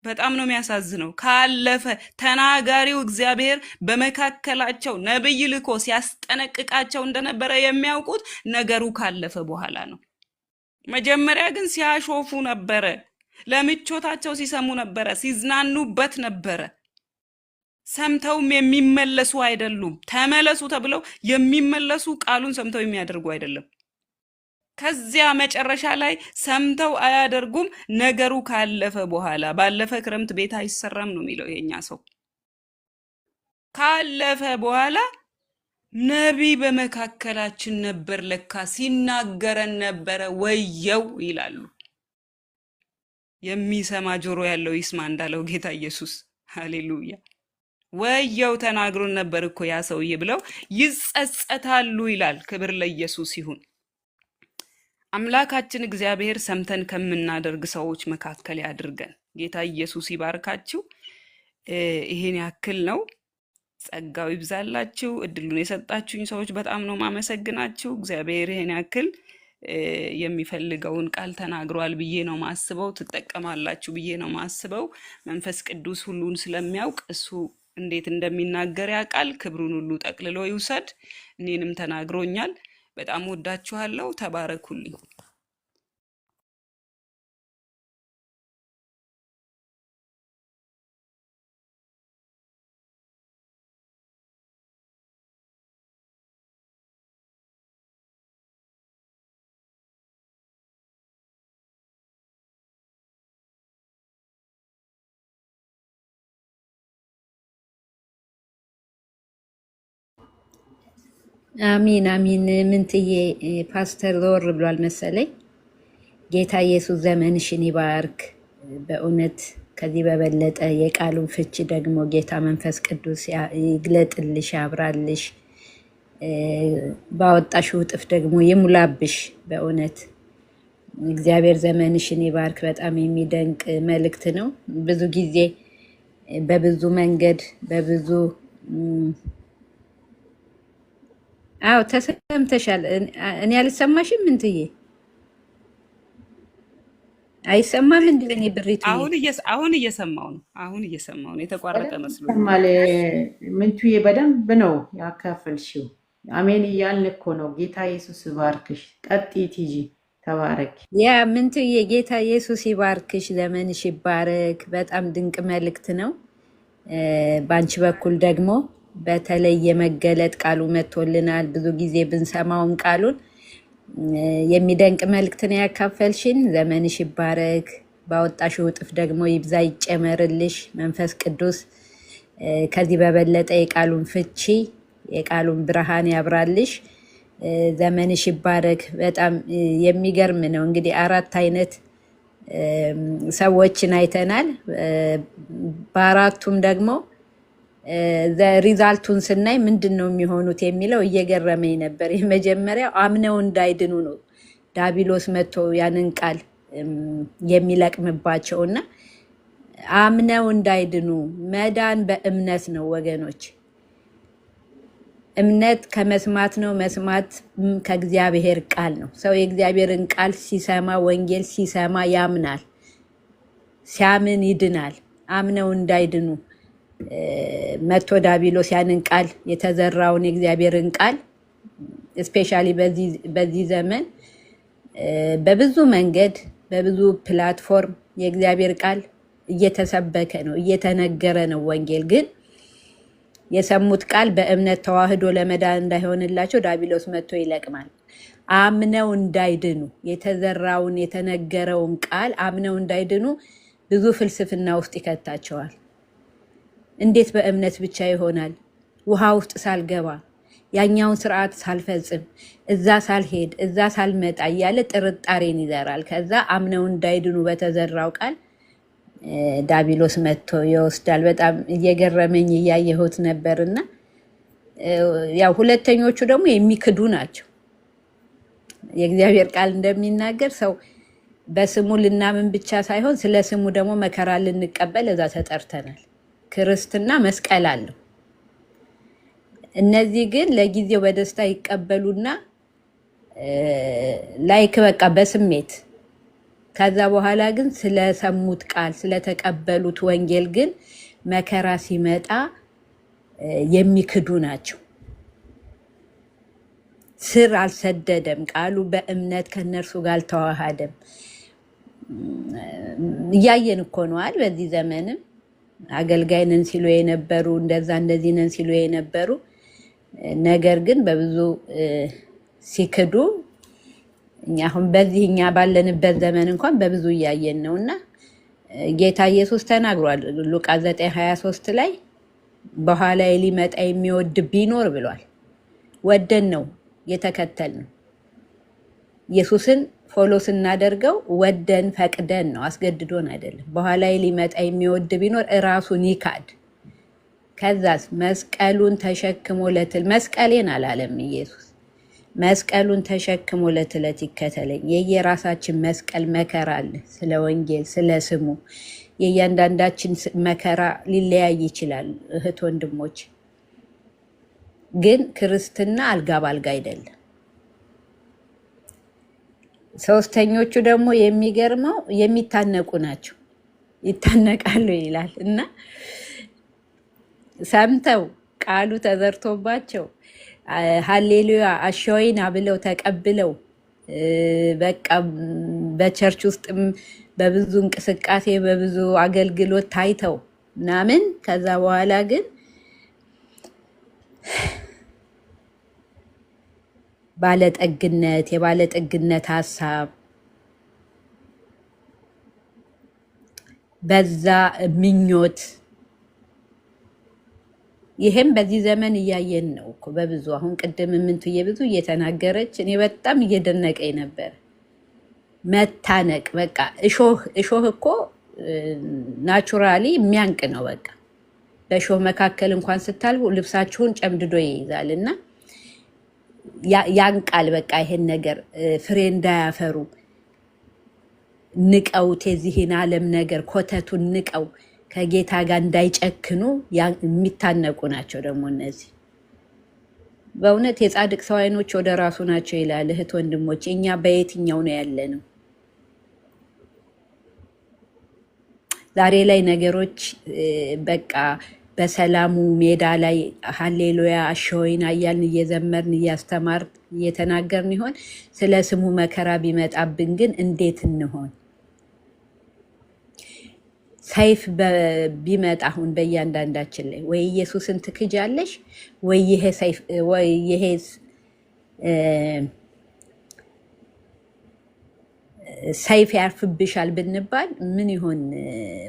Speaker 1: በጣም ነው የሚያሳዝነው። ካለፈ ተናጋሪው እግዚአብሔር በመካከላቸው ነቢይ ልኮ ሲያስጠነቅቃቸው እንደነበረ የሚያውቁት ነገሩ ካለፈ በኋላ ነው። መጀመሪያ ግን ሲያሾፉ ነበረ፣ ለምቾታቸው ሲሰሙ ነበረ፣ ሲዝናኑበት ነበረ። ሰምተውም የሚመለሱ አይደሉም። ተመለሱ ተብለው የሚመለሱ ቃሉን ሰምተው የሚያደርጉ አይደለም። ከዚያ መጨረሻ ላይ ሰምተው አያደርጉም። ነገሩ ካለፈ በኋላ ባለፈ ክረምት ቤት አይሰራም ነው የሚለው የኛ ሰው። ካለፈ በኋላ ነቢይ በመካከላችን ነበር፣ ለካ ሲናገረን ነበረ፣ ወየው ይላሉ። የሚሰማ ጆሮ ያለው ይስማ እንዳለው ጌታ ኢየሱስ። ሃሌሉያ። ወየው ተናግሮን ነበር እኮ ያ ሰውዬ ብለው ይጸጸታሉ ይላል። ክብር ለኢየሱስ ይሁን። አምላካችን እግዚአብሔር ሰምተን ከምናደርግ ሰዎች መካከል ያድርገን። ጌታ ኢየሱስ ይባርካችሁ። ይሄን ያክል ነው። ጸጋው ይብዛላችሁ። እድሉን የሰጣችሁኝ ሰዎች በጣም ነው ማመሰግናችሁ። እግዚአብሔር ይሄን ያክል የሚፈልገውን ቃል ተናግሯል ብዬ ነው ማስበው። ትጠቀማላችሁ ብዬ ነው ማስበው። መንፈስ ቅዱስ ሁሉን ስለሚያውቅ እሱ እንዴት እንደሚናገር ያውቃል። ክብሩን ሁሉ ጠቅልሎ ይውሰድ። እኔንም ተናግሮኛል። በጣም ወዳችኋለሁ። ተባረኩልኝ።
Speaker 3: አሚን አሚን። ምንትዬ ፓስተር ዞር ብሏል መሰለኝ። ጌታ ኢየሱስ ዘመንሽን ይባርክ። በእውነት ከዚህ በበለጠ የቃሉን ፍቺ ደግሞ ጌታ መንፈስ ቅዱስ ይግለጥልሽ፣ ያብራልሽ፣ ባወጣሽው እጥፍ ደግሞ ይሙላብሽ። በእውነት እግዚአብሔር ዘመንሽን ይባርክ። በጣም የሚደንቅ መልእክት ነው። ብዙ ጊዜ በብዙ መንገድ በብዙ አዎ ተሰምተሻል። እኔ አልሰማሽም? ምንትዬ አይሰማም? እንዴ ብሪቱዬ?
Speaker 1: አሁን እየሰማው ነው። አሁን እየሰማው ነው። የተቋረጠ መስሎ
Speaker 4: ይሰማል። ምንቱዬ በደንብ ነው ያካፈልሽው። አሜን እያልን እኮ ነው። ጌታ ኢየሱስ ይባርክሽ። ቀጥይ ቲጂ፣ ተባረክ።
Speaker 3: ያ ምንትዬ ጌታ ኢየሱስ ይባርክሽ፣ ዘመንሽ ይባረክ። በጣም ድንቅ መልእክት ነው። በአንቺ በኩል ደግሞ በተለየ መገለጥ ቃሉ መጥቶልናል። ብዙ ጊዜ ብንሰማውም ቃሉን የሚደንቅ መልእክት ነው ያካፈልሽን። ዘመንሽ ይባረክ። ባወጣሽው እጥፍ ደግሞ ይብዛ ይጨመርልሽ። መንፈስ ቅዱስ ከዚህ በበለጠ የቃሉን ፍቺ የቃሉን ብርሃን ያብራልሽ። ዘመንሽ ይባረክ። በጣም የሚገርም ነው። እንግዲህ 4 አይነት ሰዎችን አይተናል። በአራቱም ደግሞ ሪዛልቱን ስናይ ምንድን ነው የሚሆኑት የሚለው እየገረመኝ ነበር። የመጀመሪያው አምነው እንዳይድኑ ነው። ዳቢሎስ መጥቶ ያንን ቃል የሚለቅምባቸው እና አምነው እንዳይድኑ። መዳን በእምነት ነው ወገኖች። እምነት ከመስማት ነው፣ መስማት ከእግዚአብሔር ቃል ነው። ሰው የእግዚአብሔርን ቃል ሲሰማ፣ ወንጌል ሲሰማ ያምናል። ሲያምን ይድናል። አምነው እንዳይድኑ መጥቶ ዳቢሎስ ያንን ቃል የተዘራውን የእግዚአብሔርን ቃል እስፔሻሊ በዚህ ዘመን በብዙ መንገድ በብዙ ፕላትፎርም የእግዚአብሔር ቃል እየተሰበከ ነው፣ እየተነገረ ነው። ወንጌል ግን የሰሙት ቃል በእምነት ተዋህዶ ለመዳን እንዳይሆንላቸው ዳቢሎስ መጥቶ ይለቅማል። አምነው እንዳይድኑ የተዘራውን የተነገረውን ቃል አምነው እንዳይድኑ ብዙ ፍልስፍና ውስጥ ይከታቸዋል። እንዴት በእምነት ብቻ ይሆናል? ውሃ ውስጥ ሳልገባ ያኛውን ስርዓት ሳልፈጽም እዛ ሳልሄድ እዛ ሳልመጣ እያለ ጥርጣሬን ይዘራል። ከዛ አምነው እንዳይድኑ በተዘራው ቃል ዳቢሎስ መጥቶ ይወስዳል። በጣም እየገረመኝ እያየሁት ነበርና ያው ሁለተኞቹ ደግሞ የሚክዱ ናቸው። የእግዚአብሔር ቃል እንደሚናገር ሰው በስሙ ልናምን ብቻ ሳይሆን ስለ ስሙ ደግሞ መከራ ልንቀበል እዛ ተጠርተናል። ክርስትና መስቀል አለው። እነዚህ ግን ለጊዜው በደስታ ይቀበሉና ላይክ በቃ በስሜት ከዛ በኋላ ግን ስለሰሙት ቃል ስለተቀበሉት ወንጌል ግን መከራ ሲመጣ የሚክዱ ናቸው። ስር አልሰደደም። ቃሉ በእምነት ከነርሱ ጋር አልተዋሃደም። እያየን እኮ ነዋል። በዚህ ዘመንም አገልጋይ ነን ሲሉ የነበሩ እንደዛ እንደዚህ ነን ሲሉ የነበሩ ነገር ግን በብዙ ሲክዱ አሁን በዚህ እኛ ባለንበት ዘመን እንኳን በብዙ እያየን ነው። እና ጌታ ኢየሱስ ተናግሯል ሉቃስ 9:23 ላይ በኋላ ሊመጣ የሚወድ ቢኖር ብሏል። ወደን ነው የተከተል ነው። ኢየሱስን ፎሎ ስናደርገው ወደን ፈቅደን ነው፣ አስገድዶን አይደለም። በኋላ ሊመጣ የሚወድ ቢኖር እራሱን ይካድ፣ ከዛስ መስቀሉን ተሸክሞ መስቀሌን አላለም ኢየሱስ፣ መስቀሉን ተሸክሞ ለትለት ይከተለኝ። የየራሳችን መስቀል መከራ አለ። ስለ ወንጌል ስለ ስሙ የእያንዳንዳችን መከራ ሊለያይ ይችላል። እህት ወንድሞች፣ ግን ክርስትና አልጋ ባልጋ አይደለም። ሶስተኞቹ ደግሞ የሚገርመው የሚታነቁ ናቸው። ይታነቃሉ ይላል እና ሰምተው ቃሉ ተዘርቶባቸው ሃሌሉያ አሸወይና ብለው ተቀብለው በቃ በቸርች ውስጥም በብዙ እንቅስቃሴ በብዙ አገልግሎት ታይተው ምናምን ከዛ በኋላ ግን ባለጠግነት የባለጠግነት ሀሳብ በዛ ምኞት ይሄም በዚህ ዘመን እያየን ነው እኮ በብዙ አሁን ቅድም ምንትዬ ብዙ እየተናገረች እኔ በጣም እየደነቀኝ ነበር። መታነቅ በቃ እሾህ እኮ ናቹራሊ የሚያንቅ ነው። በቃ በእሾህ መካከል እንኳን ስታልፉ ልብሳችሁን ጨምድዶ ይይዛል እና ያንቃል። በቃ ይሄን ነገር ፍሬ እንዳያፈሩ ንቀውት የዚህን ዓለም ነገር ኮተቱን ንቀው ከጌታ ጋር እንዳይጨክኑ የሚታነቁ ናቸው። ደግሞ እነዚህ በእውነት የጻድቅ ሰው ዓይኖች ወደ ራሱ ናቸው ይላል። እህት ወንድሞች፣ እኛ በየትኛው ነው ያለነው? ዛሬ ላይ ነገሮች በቃ በሰላሙ ሜዳ ላይ ሃሌሉያ አሸወይና እያልን እየዘመርን እያስተማርን እየተናገርን ይሆን? ስለ ስሙ መከራ ቢመጣብን ግን እንዴት እንሆን? ሰይፍ ቢመጣ አሁን በእያንዳንዳችን ላይ ወይ ኢየሱስን ትክጃለሽ ወይ ይሄ ሰይፍ ያርፍብሻል ብንባል ምን ይሆን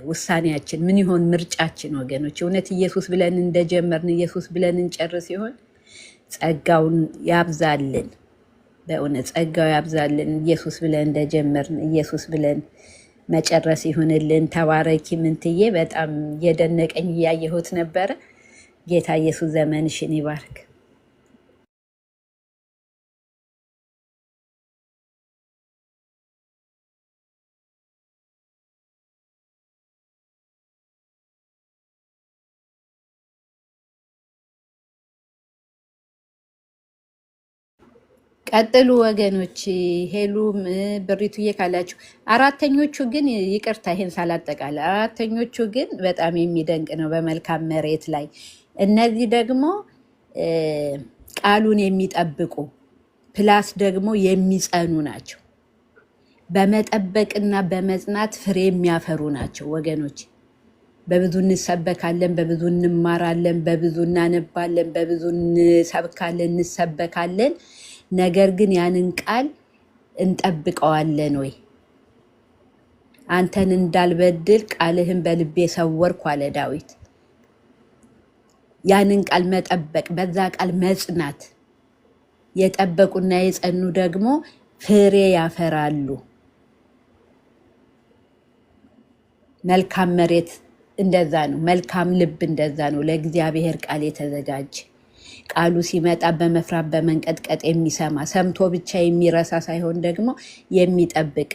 Speaker 3: ውሳኔያችን? ምን ይሆን ምርጫችን? ወገኖች እውነት ኢየሱስ ብለን እንደጀመርን ኢየሱስ ብለን እንጨርስ ይሆን? ጸጋውን ያብዛልን። በእውነት ጸጋው ያብዛልን። ኢየሱስ ብለን እንደጀመርን ኢየሱስ ብለን መጨረስ ይሁንልን። ተባረኪ ምንትዬ፣ በጣም የደነቀኝ እያየሁት ነበረ። ጌታ ኢየሱስ ዘመንሽን ይባርክ። ቀጥሉ ወገኖች። ሄሉም ብሪቱዬ ካላችሁ አራተኞቹ ግን ይቅርታ ይሄን ሳላጠቃለ አራተኞቹ ግን በጣም የሚደንቅ ነው። በመልካም መሬት ላይ እነዚህ ደግሞ ቃሉን የሚጠብቁ ፕላስ ደግሞ የሚጸኑ ናቸው። በመጠበቅና በመጽናት ፍሬ የሚያፈሩ ናቸው ወገኖች። በብዙ እንሰበካለን፣ በብዙ እንማራለን፣ በብዙ እናነባለን፣ በብዙ እንሰብካለን፣ እንሰበካለን። ነገር ግን ያንን ቃል እንጠብቀዋለን ወይ? አንተን እንዳልበድል ቃልህን በልቤ ሰወርኩ አለ ዳዊት። ያንን ቃል መጠበቅ፣ በዛ ቃል መጽናት። የጠበቁና የጸኑ ደግሞ ፍሬ ያፈራሉ። መልካም መሬት እንደዛ ነው። መልካም ልብ እንደዛ ነው። ለእግዚአብሔር ቃል የተዘጋጀ ቃሉ ሲመጣ በመፍራት በመንቀጥቀጥ የሚሰማ ሰምቶ ብቻ የሚረሳ ሳይሆን ደግሞ የሚጠብቅ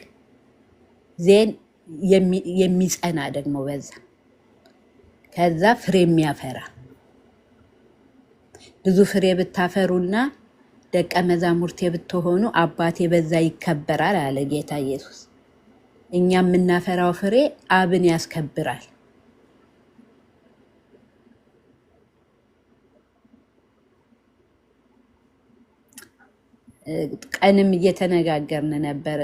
Speaker 3: ዜን የሚጸና ደግሞ በዛ ከዛ ፍሬ የሚያፈራ ብዙ ፍሬ ብታፈሩና ደቀ መዛሙርቴ ብትሆኑ አባቴ በዛ ይከበራል አለ ጌታ ኢየሱስ። እኛ የምናፈራው ፍሬ አብን ያስከብራል። ቀንም እየተነጋገርን ነበር።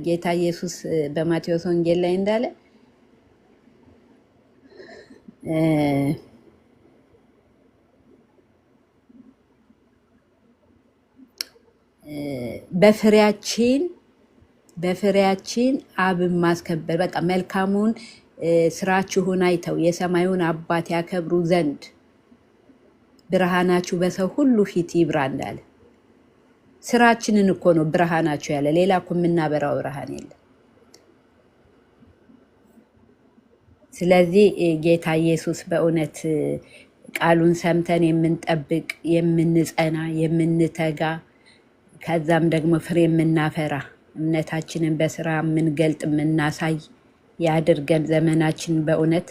Speaker 3: ጌታ ኢየሱስ በማቴዎስ ወንጌል ላይ እንዳለ በፍሬያችን አብን ማስከበር፣ በቃ መልካሙን ስራችሁን አይተው የሰማዩን አባት ያከብሩ ዘንድ ብርሃናችሁ በሰው ሁሉ ፊት ይብራ እንዳለ ስራችንን እኮ ነው ብርሃናችሁ ያለ። ሌላ እኮ የምናበራው ብርሃን የለም። ስለዚህ ጌታ ኢየሱስ በእውነት ቃሉን ሰምተን የምንጠብቅ፣ የምንጸና፣ የምንተጋ ከዛም ደግሞ ፍሬ የምናፈራ እምነታችንን በስራ የምንገልጥ የምናሳይ ያድርገን። ዘመናችን በእውነት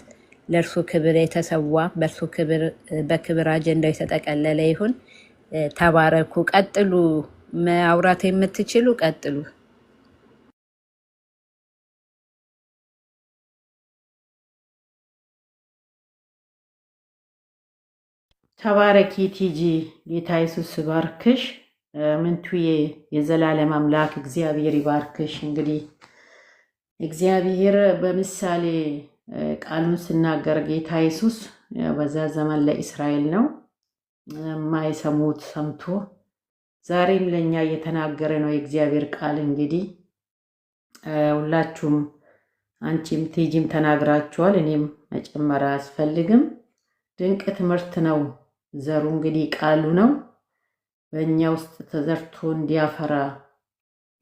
Speaker 3: ለእርሱ ክብር የተሰዋ በእርሱ ክብር በክብር አጀንዳው የተጠቀለለ ይሁን። ተባረኩ። ቀጥሉ። ማውራት የምትችሉ ቀጥሉ።
Speaker 4: ተባረኪ ቲጂ። ጌታ ኢየሱስ ይባርክሽ። ምንቱዬ የዘላለም አምላክ እግዚአብሔር ይባርክሽ። እንግዲህ እግዚአብሔር በምሳሌ ቃሉን ሲናገር ጌታ ኢየሱስ በዛ ዘመን ለእስራኤል ነው የማይሰሙት ሰምቶ ዛሬም ለኛ እየተናገረ ነው የእግዚአብሔር ቃል። እንግዲህ ሁላችሁም አንቺም ቲጂም ተናግራችኋል። እኔም መጨመር አያስፈልግም። ድንቅ ትምህርት ነው ዘሩ እንግዲህ ቃሉ ነው። በእኛ ውስጥ ተዘርቶ እንዲያፈራ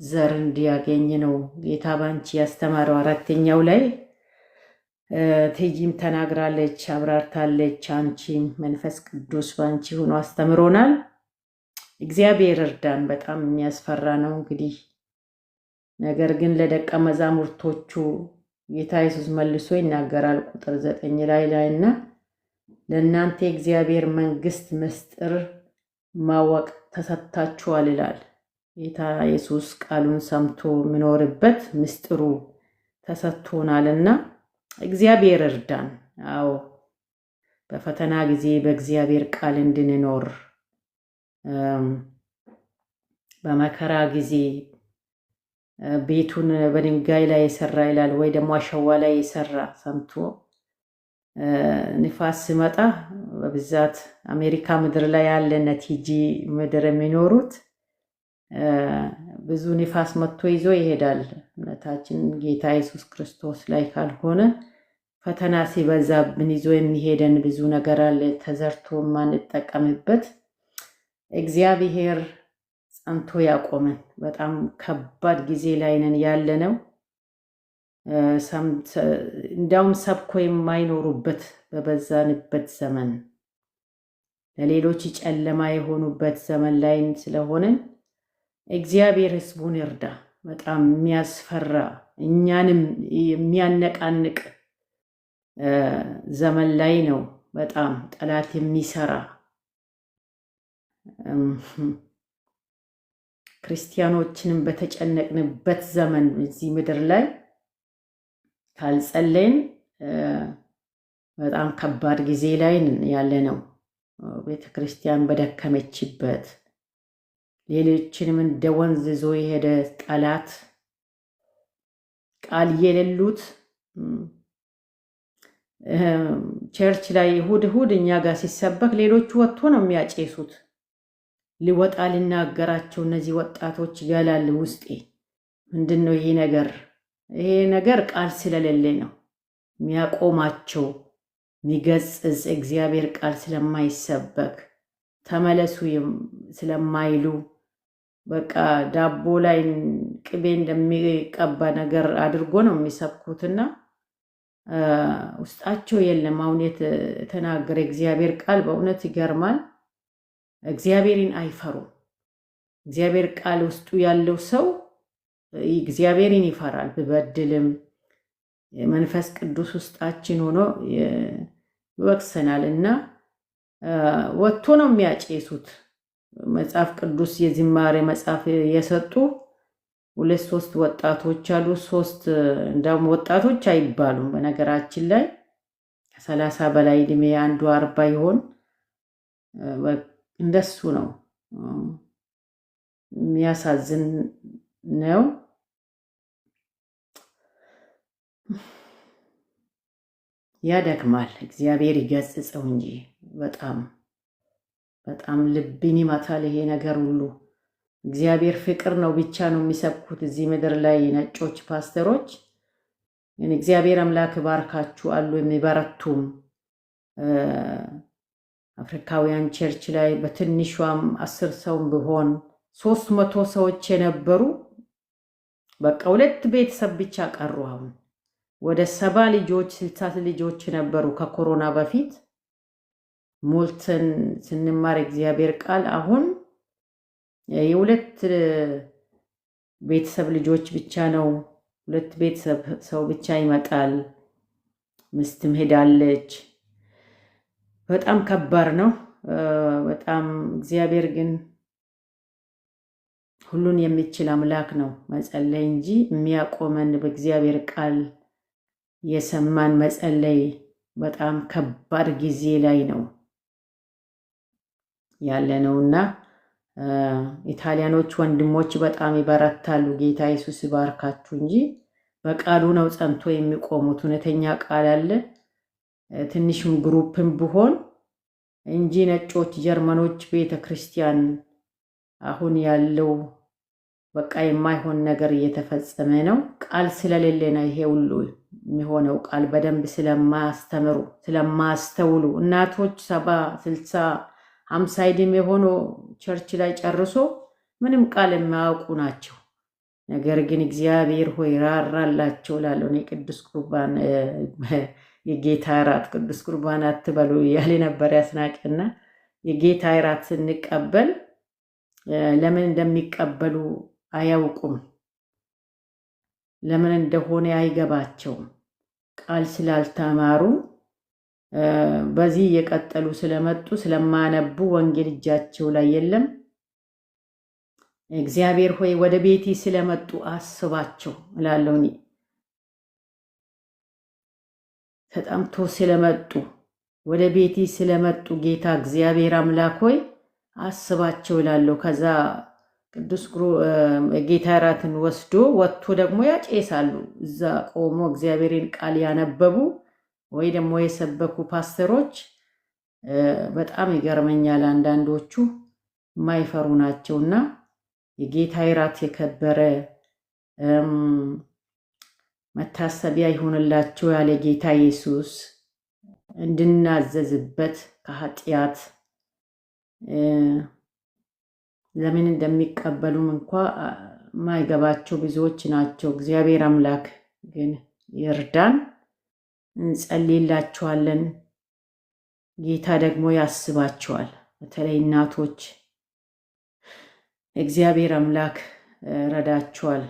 Speaker 4: ዘር እንዲያገኝ ነው ጌታ ባንቺ ያስተማረው። አራተኛው ላይ ቲጂም ተናግራለች፣ አብራርታለች። አንቺም መንፈስ ቅዱስ ባንቺ ሆኖ አስተምሮናል። እግዚአብሔር እርዳን። በጣም የሚያስፈራ ነው እንግዲህ። ነገር ግን ለደቀ መዛሙርቶቹ ጌታ ኢየሱስ መልሶ ይናገራል ቁጥር 9 ላይ እና ለእናንተ የእግዚአብሔር መንግስት ምስጢር ማወቅ ተሰጥታችኋል ይላል። ጌታ ኢየሱስ ቃሉን ሰምቶ የሚኖርበት ምስጢሩ ተሰጥቶናልና እግዚአብሔር እርዳን። አዎ በፈተና ጊዜ በእግዚአብሔር ቃል እንድንኖር፣ በመከራ ጊዜ ቤቱን በድንጋይ ላይ የሰራ ይላል ወይ ደግሞ አሸዋ ላይ የሰራ ሰምቶ ንፋስ ሲመጣ በብዛት አሜሪካ ምድር ላይ ያለ ቲጂ ምድር የሚኖሩት ብዙ ንፋስ መጥቶ ይዞ ይሄዳል። እምነታችን ጌታ ኢየሱስ ክርስቶስ ላይ ካልሆነ ፈተና ሲበዛብን ይዞ የሚሄደን ብዙ ነገር አለ፣ ተዘርቶ ማንጠቀምበት። እግዚአብሔር ጸንቶ ያቆመን። በጣም ከባድ ጊዜ ላይ ነን ያለነው። እንዳውም ሰብኮ የማይኖሩበት በበዛንበት ዘመን፣ ለሌሎች ጨለማ የሆኑበት ዘመን ላይ ስለሆነን እግዚአብሔር ሕዝቡን ይርዳ። በጣም የሚያስፈራ እኛንም የሚያነቃንቅ ዘመን ላይ ነው። በጣም ጠላት የሚሰራ ክርስቲያኖችንም በተጨነቅንበት ዘመን እዚህ ምድር ላይ ካልጸለይን በጣም ከባድ ጊዜ ላይ ያለ ነው። ቤተ ክርስቲያን በደከመችበት፣ ሌሎችንም እንደ ወንዝ ይዞ የሄደ ጠላት፣ ቃል የሌሉት ቸርች ላይ እሁድ እኛ ጋር ሲሰበክ ሌሎቹ ወጥቶ ነው የሚያጨሱት። ሊወጣ ሊናገራቸው እነዚህ ወጣቶች ይገላል ውስጤ። ምንድን ነው ይሄ ነገር? ይሄ ነገር ቃል ስለሌለ ነው የሚያቆማቸው። የሚገጽጽ እግዚአብሔር ቃል ስለማይሰበክ ተመለሱ ስለማይሉ በቃ ዳቦ ላይ ቅቤ እንደሚቀባ ነገር አድርጎ ነው የሚሰብኩትና ውስጣቸው የለም። አሁን የተናገረ እግዚአብሔር ቃል በእውነት ይገርማል። እግዚአብሔርን አይፈሩም። እግዚአብሔር ቃል ውስጡ ያለው ሰው እግዚአብሔርን ይፈራል። ብበድልም መንፈስ ቅዱስ ውስጣችን ሆኖ ይወቅሰናል እና ወጥቶ ነው የሚያጨሱት። መጽሐፍ ቅዱስ የዝማሬ መጽሐፍ የሰጡ 2-3 ወጣቶች አሉ። 3 እንደውም ወጣቶች አይባሉም በነገራችን ላይ ከ30 በላይ እድሜ፣ አንዱ 40 ይሆን እንደሱ ነው። የሚያሳዝን ነው። ያደክማል። እግዚአብሔር ይገስጸው እንጂ በጣም ልብን ይመታል ይሄ ነገር ሁሉ። እግዚአብሔር ፍቅር ነው ብቻ ነው የሚሰብኩት እዚህ ምድር ላይ ነጮች ፓስተሮች። ግን እግዚአብሔር አምላክ ባርካችሁ አሉ የሚበረቱም አፍሪካውያን ቸርች ላይ በትንሿም 10 ሰውም ቢሆን 300 ሰዎች የነበሩ በቃ 2 ቤተሰብ ብቻ ቀሩ። አሁን ወደ 70 ልጆች 60 ልጆች ነበሩ ከኮሮና በፊት ሞልተን ስንማር እግዚአብሔር ቃል። አሁን የ2 ቤተሰብ ልጆች ብቻ ነው። 2 ቤተሰብ ሰው ብቻ ይመጣል። ምስትም ሄዳለች። በጣም ከባድ ነው። በጣም እግዚአብሔር ግን ሁሉን የሚችል አምላክ ነው። መጸለይ እንጂ የሚያቆመን በእግዚአብሔር ቃል የሰማን መጸለይ በጣም ከባድ ጊዜ ላይ ነው ያለ ነውና ኢታሊያኖች ወንድሞች በጣም ይበረታሉ። ጌታ ኢየሱስ ይባርካችሁ እንጂ በቃሉ ነው ጸንቶ የሚቆሙት። እውነተኛ ቃል አለ። ትንሽም ግሩፕም ቢሆን እንጂ ነጮች ጀርመኖች ቤተ ክርስቲያን አሁን ያለው በቃ የማይሆን ነገር እየተፈጸመ ነው። ቃል ስለሌለ ነው ይሄ ሁሉ የሚሆነው። ቃል በደንብ ስለማያስተምሩ ስለማያስተውሉ እናቶች 70 60 50 ዕድሜ ሆኖ ቸርች ላይ ጨርሶ ምንም ቃል የማያውቁ ናቸው። ነገር ግን እግዚአብሔር ሆይ ራራላቸው እላለሁ። እኔ ቅዱስ ቁርባን የጌታ እራት ቅዱስ ቁርባን አትበሉ እያለ ነበር ያስናቀና የጌታ እራት ስንቀበል ለምን እንደሚቀበሉ አያውቁም። ለምን እንደሆነ አይገባቸውም። ቃል ስላልተማሩ በዚህ የቀጠሉ ስለመጡ ስለማነቡ ወንጌል እጃቸው ላይ የለም። እግዚአብሔር ሆይ ወደ ቤቴ ስለመጡ አስባቸው እላለሁ። እኔ ተጠምቶ ስለመጡ ወደ ቤቴ ስለመጡ ጌታ እግዚአብሔር አምላክ ሆይ አስባቸው እላለሁ። ከዛ ቅዱስ ጌታ እራትን ወጥቶ ደግሞ ያጨሳሉ። እዛ ቆሞ እግዚአብሔርን ቃል ያነበቡ ወይ ደግሞ የሰበኩ ፓስተሮች በጣም ይገርመኛል። አንዳንዶቹ የማይፈሩ ናቸውና የጌታ እራት የከበረ መታሰቢያ ይሆንላቸው ያለ ጌታ ኢየሱስ እንድናዘዝበት ከኃጢአት ለምን እንደሚቀበሉም እንኳ ማይገባቸው ብዙዎች ናቸው። እግዚአብሔር አምላክ ግን ይርዳን። እንጸልይላቸዋለን። ጌታ ደግሞ ያስባቸዋል። በተለይ እናቶች እግዚአብሔር አምላክ ረዳቸዋል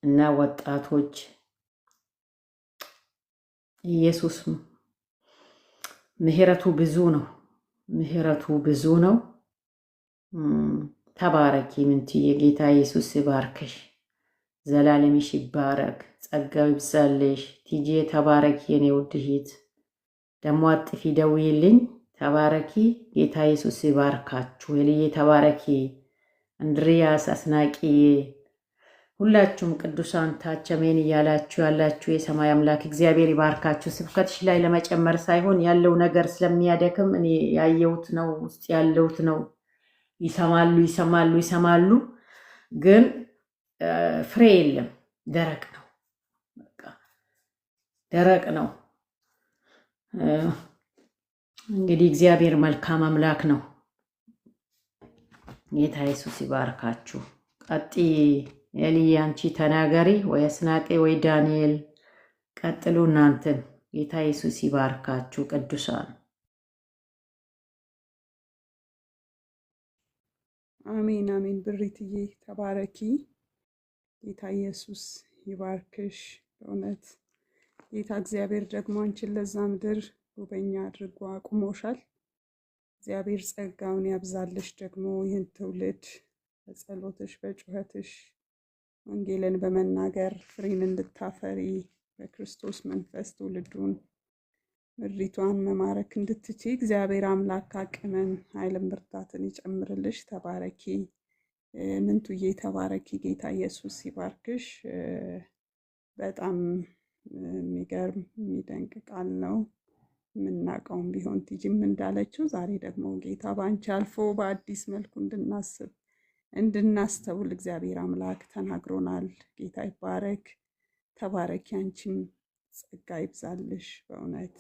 Speaker 4: እና ወጣቶች ኢየሱስ ምሕረቱ ብዙ ነው። ምሕረቱ ብዙ ነው። ተባረኪ ምንትዬ። ጌታ ኢየሱስ ይባርክሽ፣ ዘላለምሽ ይባረክ፣ ጸጋው ይብዛልሽ። ቲጄ ተባረኪ የኔ ውድ እህት፣ ደግሞ አጥፊ ደውይልኝ። ተባረኪ። ጌታ ኢየሱስ ይባርካችሁ። የልዬ ተባረኪ። አንድሪያስ አስናቂዬ፣ ሁላችሁም ቅዱሳን ታቸሜን እያላችሁ ያላችሁ የሰማይ አምላክ እግዚአብሔር ይባርካችሁ። ስብከትሽ ላይ ለመጨመር ሳይሆን ያለው ነገር ስለሚያደክም እኔ ያየሁት ነው ውስጥ ያለሁት ነው። ይሰማሉ ግን ፍሬ የለም። ደረቅ ነው፣ በቃ ደረቅ ነው። እንግዲህ እግዚአብሔር መልካም አምላክ ነው። ጌታ ኢየሱስ ይባርካችሁ። ቀጢ ኤልዬ አንቺ ተናገሪ፣ ወይ አስናቄ ወይ ዳንኤል ቀጥሉ እናንተም። ጌታ ኢየሱስ ይባርካችሁ ቅዱሳን።
Speaker 5: አሜን አሜን። ብሪትዬ ተባረኪ። ጌታ ኢየሱስ ይባርክሽ። በእውነት ጌታ እግዚአብሔር ደግሞ አንቺን ለዛ ምድር ጉበኛ አድርጎ አቁሞሻል። እግዚአብሔር ጸጋውን ያብዛልሽ። ደግሞ ይህን ትውልድ በጸሎትሽ በጩኸትሽ ወንጌልን በመናገር ፍሬን እንድታፈሪ በክርስቶስ መንፈስ ትውልዱን ምድሪቷን መማረክ እንድትችይ እግዚአብሔር አምላክ አቅምን ኃይልን ብርታትን ይጨምርልሽ። ተባረኪ ምንቱዬ ተባረኪ። ጌታ ኢየሱስ ይባርክሽ። በጣም የሚገርም የሚደንቅ ቃል ነው። የምናውቀውም ቢሆን ቲጂም እንዳለችው ዛሬ ደግሞ ጌታ በአንቺ አልፎ በአዲስ መልኩ እንድናስተውል እግዚአብሔር አምላክ ተናግሮናል። ጌታ ይባረክ። ተባረኪ። አንቺም ጸጋ ይብዛልሽ፣ በእውነት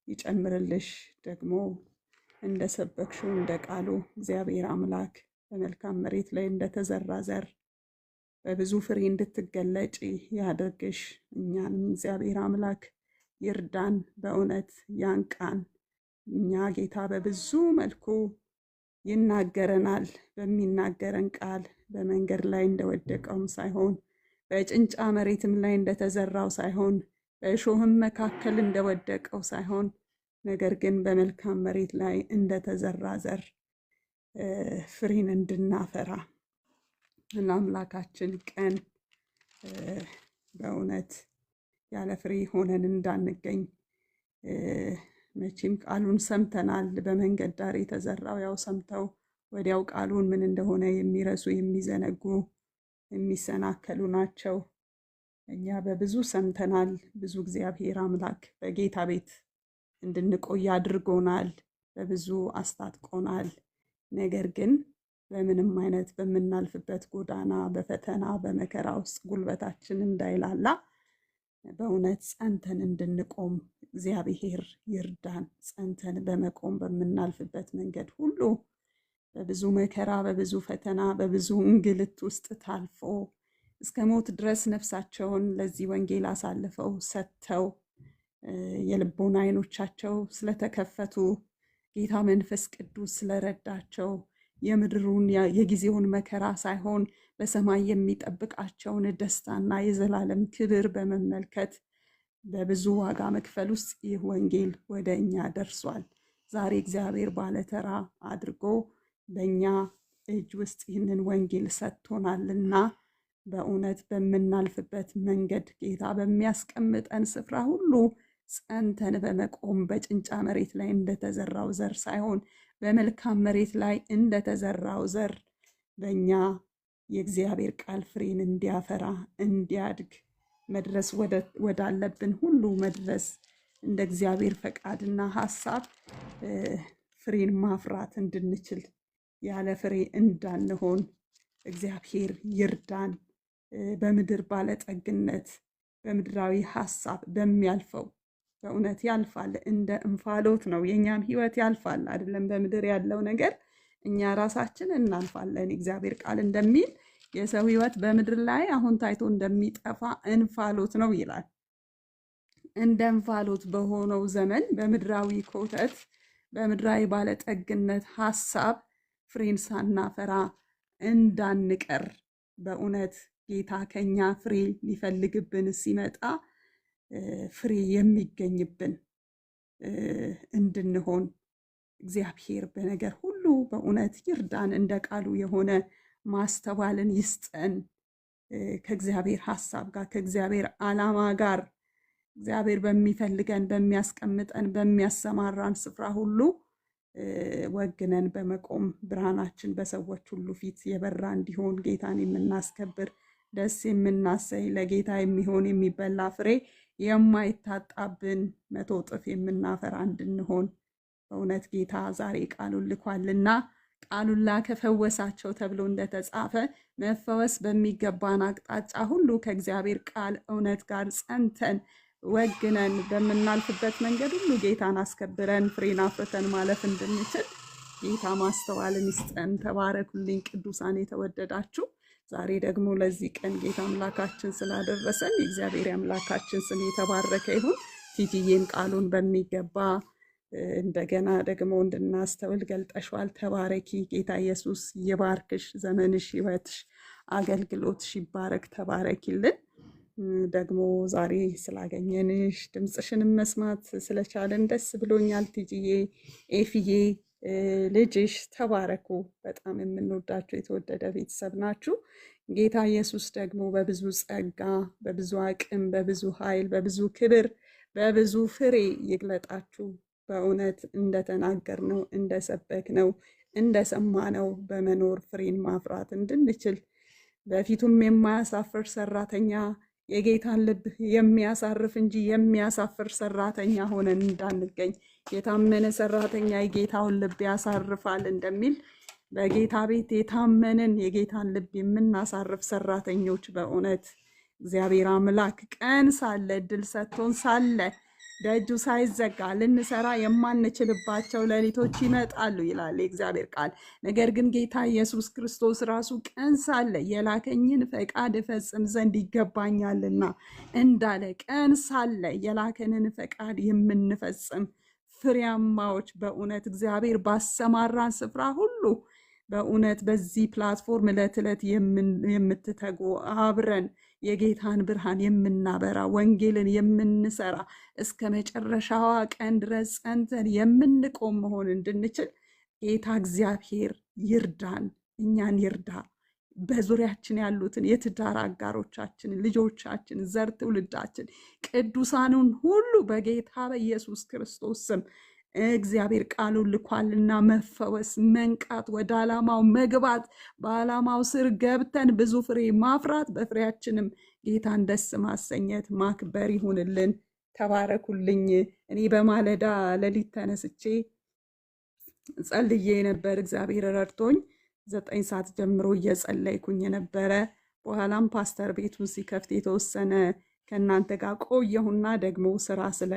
Speaker 5: ይጨምርልሽ። ደግሞ እንደሰበክሽው እንደ ቃሉ እግዚአብሔር አምላክ በመልካም መሬት ላይ እንደተዘራ ዘር በብዙ ፍሬ እንድትገለጪ ያድርግሽ። እኛንም እግዚአብሔር አምላክ ይርዳን፣ በእውነት ያንቃን። እኛ ጌታ በብዙ መልኩ ይናገረናል። በሚናገረን ቃል በመንገድ ላይ እንደወደቀውም ሳይሆን በጭንጫ መሬትም ላይ እንደተዘራው ሳይሆን በእሾህም መካከል እንደወደቀው ሳይሆን ነገር ግን በመልካም መሬት ላይ እንደተዘራ ዘር ፍሬን እንድናፈራ ለአምላካችን ቀን በእውነት ያለ ፍሬ ሆነን እንዳንገኝ መቼም ቃሉን ሰምተናል። በመንገድ ዳር የተዘራው ያው ሰምተው ወዲያው ቃሉን ምን እንደሆነ የሚረሱ የሚዘነጉ የሚሰናከሉ ናቸው። እኛ በብዙ ሰምተናል። ብዙ እግዚአብሔር አምላክ በጌታ ቤት እንድንቆይ አድርጎናል። በብዙ አስታጥቆናል። ነገር ግን በምንም አይነት በምናልፍበት ጎዳና በፈተና በመከራ ውስጥ ጉልበታችን እንዳይላላ በእውነት ጸንተን እንድንቆም እግዚአብሔር ይርዳን። ጸንተን በመቆም በምናልፍበት መንገድ ሁሉ በብዙ መከራ፣ በብዙ ፈተና፣ በብዙ እንግልት ውስጥ ታልፎ እስከ ሞት ድረስ ነፍሳቸውን ለዚህ ወንጌል አሳልፈው ሰጥተው የልቦና ዓይኖቻቸው ስለተከፈቱ ጌታ መንፈስ ቅዱስ ስለረዳቸው የምድሩን የጊዜውን መከራ ሳይሆን በሰማይ የሚጠብቃቸውን ደስታና የዘላለም ክብር በመመልከት በብዙ ዋጋ መክፈል ውስጥ ይህ ወንጌል ወደ እኛ ደርሷል። ዛሬ እግዚአብሔር ባለተራ አድርጎ በእኛ እጅ ውስጥ ይህንን ወንጌል ሰጥቶናልና በእውነት በምናልፍበት መንገድ ጌታ በሚያስቀምጠን ስፍራ ሁሉ ጸንተን በመቆም በጭንጫ መሬት ላይ እንደተዘራው ዘር ሳይሆን በመልካም መሬት ላይ እንደተዘራው ዘር በእኛ የእግዚአብሔር ቃል ፍሬን እንዲያፈራ እንዲያድግ መድረስ ወዳለብን ሁሉ መድረስ እንደ እግዚአብሔር ፈቃድና ሐሳብ ፍሬን ማፍራት እንድንችል ያለ ፍሬ እንዳንሆን እግዚአብሔር ይርዳን። በምድር ባለጠግነት በምድራዊ ሐሳብ በሚያልፈው በእውነት ያልፋል። እንደ እንፋሎት ነው። የኛም ህይወት ያልፋል አይደለም? በምድር ያለው ነገር እኛ ራሳችን እናልፋለን። እግዚአብሔር ቃል እንደሚል የሰው ህይወት በምድር ላይ አሁን ታይቶ እንደሚጠፋ እንፋሎት ነው ይላል። እንደ እንፋሎት በሆነው ዘመን በምድራዊ ኮተት በምድራዊ ባለጠግነት ሐሳብ ፍሬን ሳናፈራ እንዳንቀር በእውነት ጌታ ከኛ ፍሬ ሊፈልግብን ሲመጣ ፍሬ የሚገኝብን እንድንሆን እግዚአብሔር በነገር ሁሉ በእውነት ይርዳን። እንደ ቃሉ የሆነ ማስተዋልን ይስጠን። ከእግዚአብሔር ሐሳብ ጋር ከእግዚአብሔር ዓላማ ጋር እግዚአብሔር በሚፈልገን በሚያስቀምጠን በሚያሰማራን ስፍራ ሁሉ ወግነን በመቆም ብርሃናችን በሰዎች ሁሉ ፊት የበራ እንዲሆን ጌታን የምናስከብር ደስ የምናሰይ ለጌታ የሚሆን የሚበላ ፍሬ የማይታጣብን 100 እጥፍ የምናፈራ እንድንሆን በእውነት ጌታ ዛሬ ቃሉን ልኳልና ቃሉን ላከፈወሳቸው ተብሎ እንደተጻፈ መፈወስ በሚገባን አቅጣጫ ሁሉ ከእግዚአብሔር ቃል እውነት ጋር ጸንተን ወግነን በምናልፍበት መንገድ ሁሉ ጌታን አስከብረን ፍሬን አፍርተን ማለፍ እንድንችል ጌታ ማስተዋልን ይስጠን። ተባረኩልኝ ቅዱሳን የተወደዳችሁ። ዛሬ ደግሞ ለዚህ ቀን ጌታ አምላካችን ስላደረሰን የእግዚአብሔር አምላካችን ስም የተባረከ ይሁን። ቲቲዬም ቃሉን በሚገባ እንደገና ደግሞ እንድናስተውል ገልጠሽዋል። ተባረኪ። ጌታ ኢየሱስ ይባርክሽ። ዘመንሽ፣ ሕይወትሽ፣ አገልግሎትሽ ይባረክ። ተባረኪልን። ደግሞ ዛሬ ስላገኘንሽ ድምፅሽንም መስማት ስለቻለን ደስ ብሎኛል። ቲጂዬ፣ ኤፍዬ፣ ልጅሽ ተባረኩ። በጣም የምንወዳችሁ የተወደደ ቤተሰብ ናችሁ። ጌታ ኢየሱስ ደግሞ በብዙ ጸጋ፣ በብዙ አቅም፣ በብዙ ኃይል፣ በብዙ ክብር፣ በብዙ ፍሬ ይግለጣችሁ። በእውነት እንደተናገርነው፣ እንደሰበክነው፣ እንደሰማነው በመኖር ፍሬን ማፍራት እንድንችል በፊቱም የማያሳፍር ሰራተኛ የጌታን ልብ የሚያሳርፍ እንጂ የሚያሳፍር ሰራተኛ ሆነን እንዳንገኝ የታመነ ሰራተኛ የጌታውን ልብ ያሳርፋል እንደሚል በጌታ ቤት የታመንን የጌታን ልብ የምናሳርፍ ሰራተኞች በእውነት እግዚአብሔር አምላክ ቀን ሳለ እድል ሰጥቶን ሳለ ደጁ ሳይዘጋ ልንሰራ የማንችልባቸው ሌሊቶች ይመጣሉ ይላል የእግዚአብሔር ቃል። ነገር ግን ጌታ ኢየሱስ ክርስቶስ ራሱ ቀን ሳለ የላከኝን ፈቃድ እፈጽም ዘንድ ይገባኛልና እንዳለ ቀን ሳለ የላከንን ፈቃድ የምንፈጽም ፍሬያማዎች በእውነት እግዚአብሔር ባሰማራን ስፍራ ሁሉ በእውነት በዚህ ፕላትፎርም ዕለት ዕለት የምትተጉ አብረን የጌታን ብርሃን የምናበራ ወንጌልን የምንሰራ እስከ መጨረሻዋ ቀን ድረስ ጸንተን የምንቆም መሆን እንድንችል ጌታ እግዚአብሔር ይርዳን፣ እኛን ይርዳ። በዙሪያችን ያሉትን የትዳር አጋሮቻችን፣ ልጆቻችን፣ ዘር ትውልዳችን፣ ቅዱሳኑን ሁሉ በጌታ በኢየሱስ ክርስቶስ ስም እግዚአብሔር ቃሉን ልኳልና መፈወስ፣ መንቃት፣ ወደ ዓላማው መግባት፣ በዓላማው ስር ገብተን ብዙ ፍሬ ማፍራት፣ በፍሬያችንም ጌታን ደስ ማሰኘት ማክበር ይሁንልን። ተባረኩልኝ። እኔ በማለዳ ሌሊት ተነስቼ ጸልዬ ነበር። እግዚአብሔር ረድቶኝ 9 ሰዓት ጀምሮ እየጸለይኩኝ ነበረ። በኋላም ፓስተር ቤቱን ሲከፍት የተወሰነ ከእናንተ ጋር ቆየሁና ደግሞ ስራ ስለ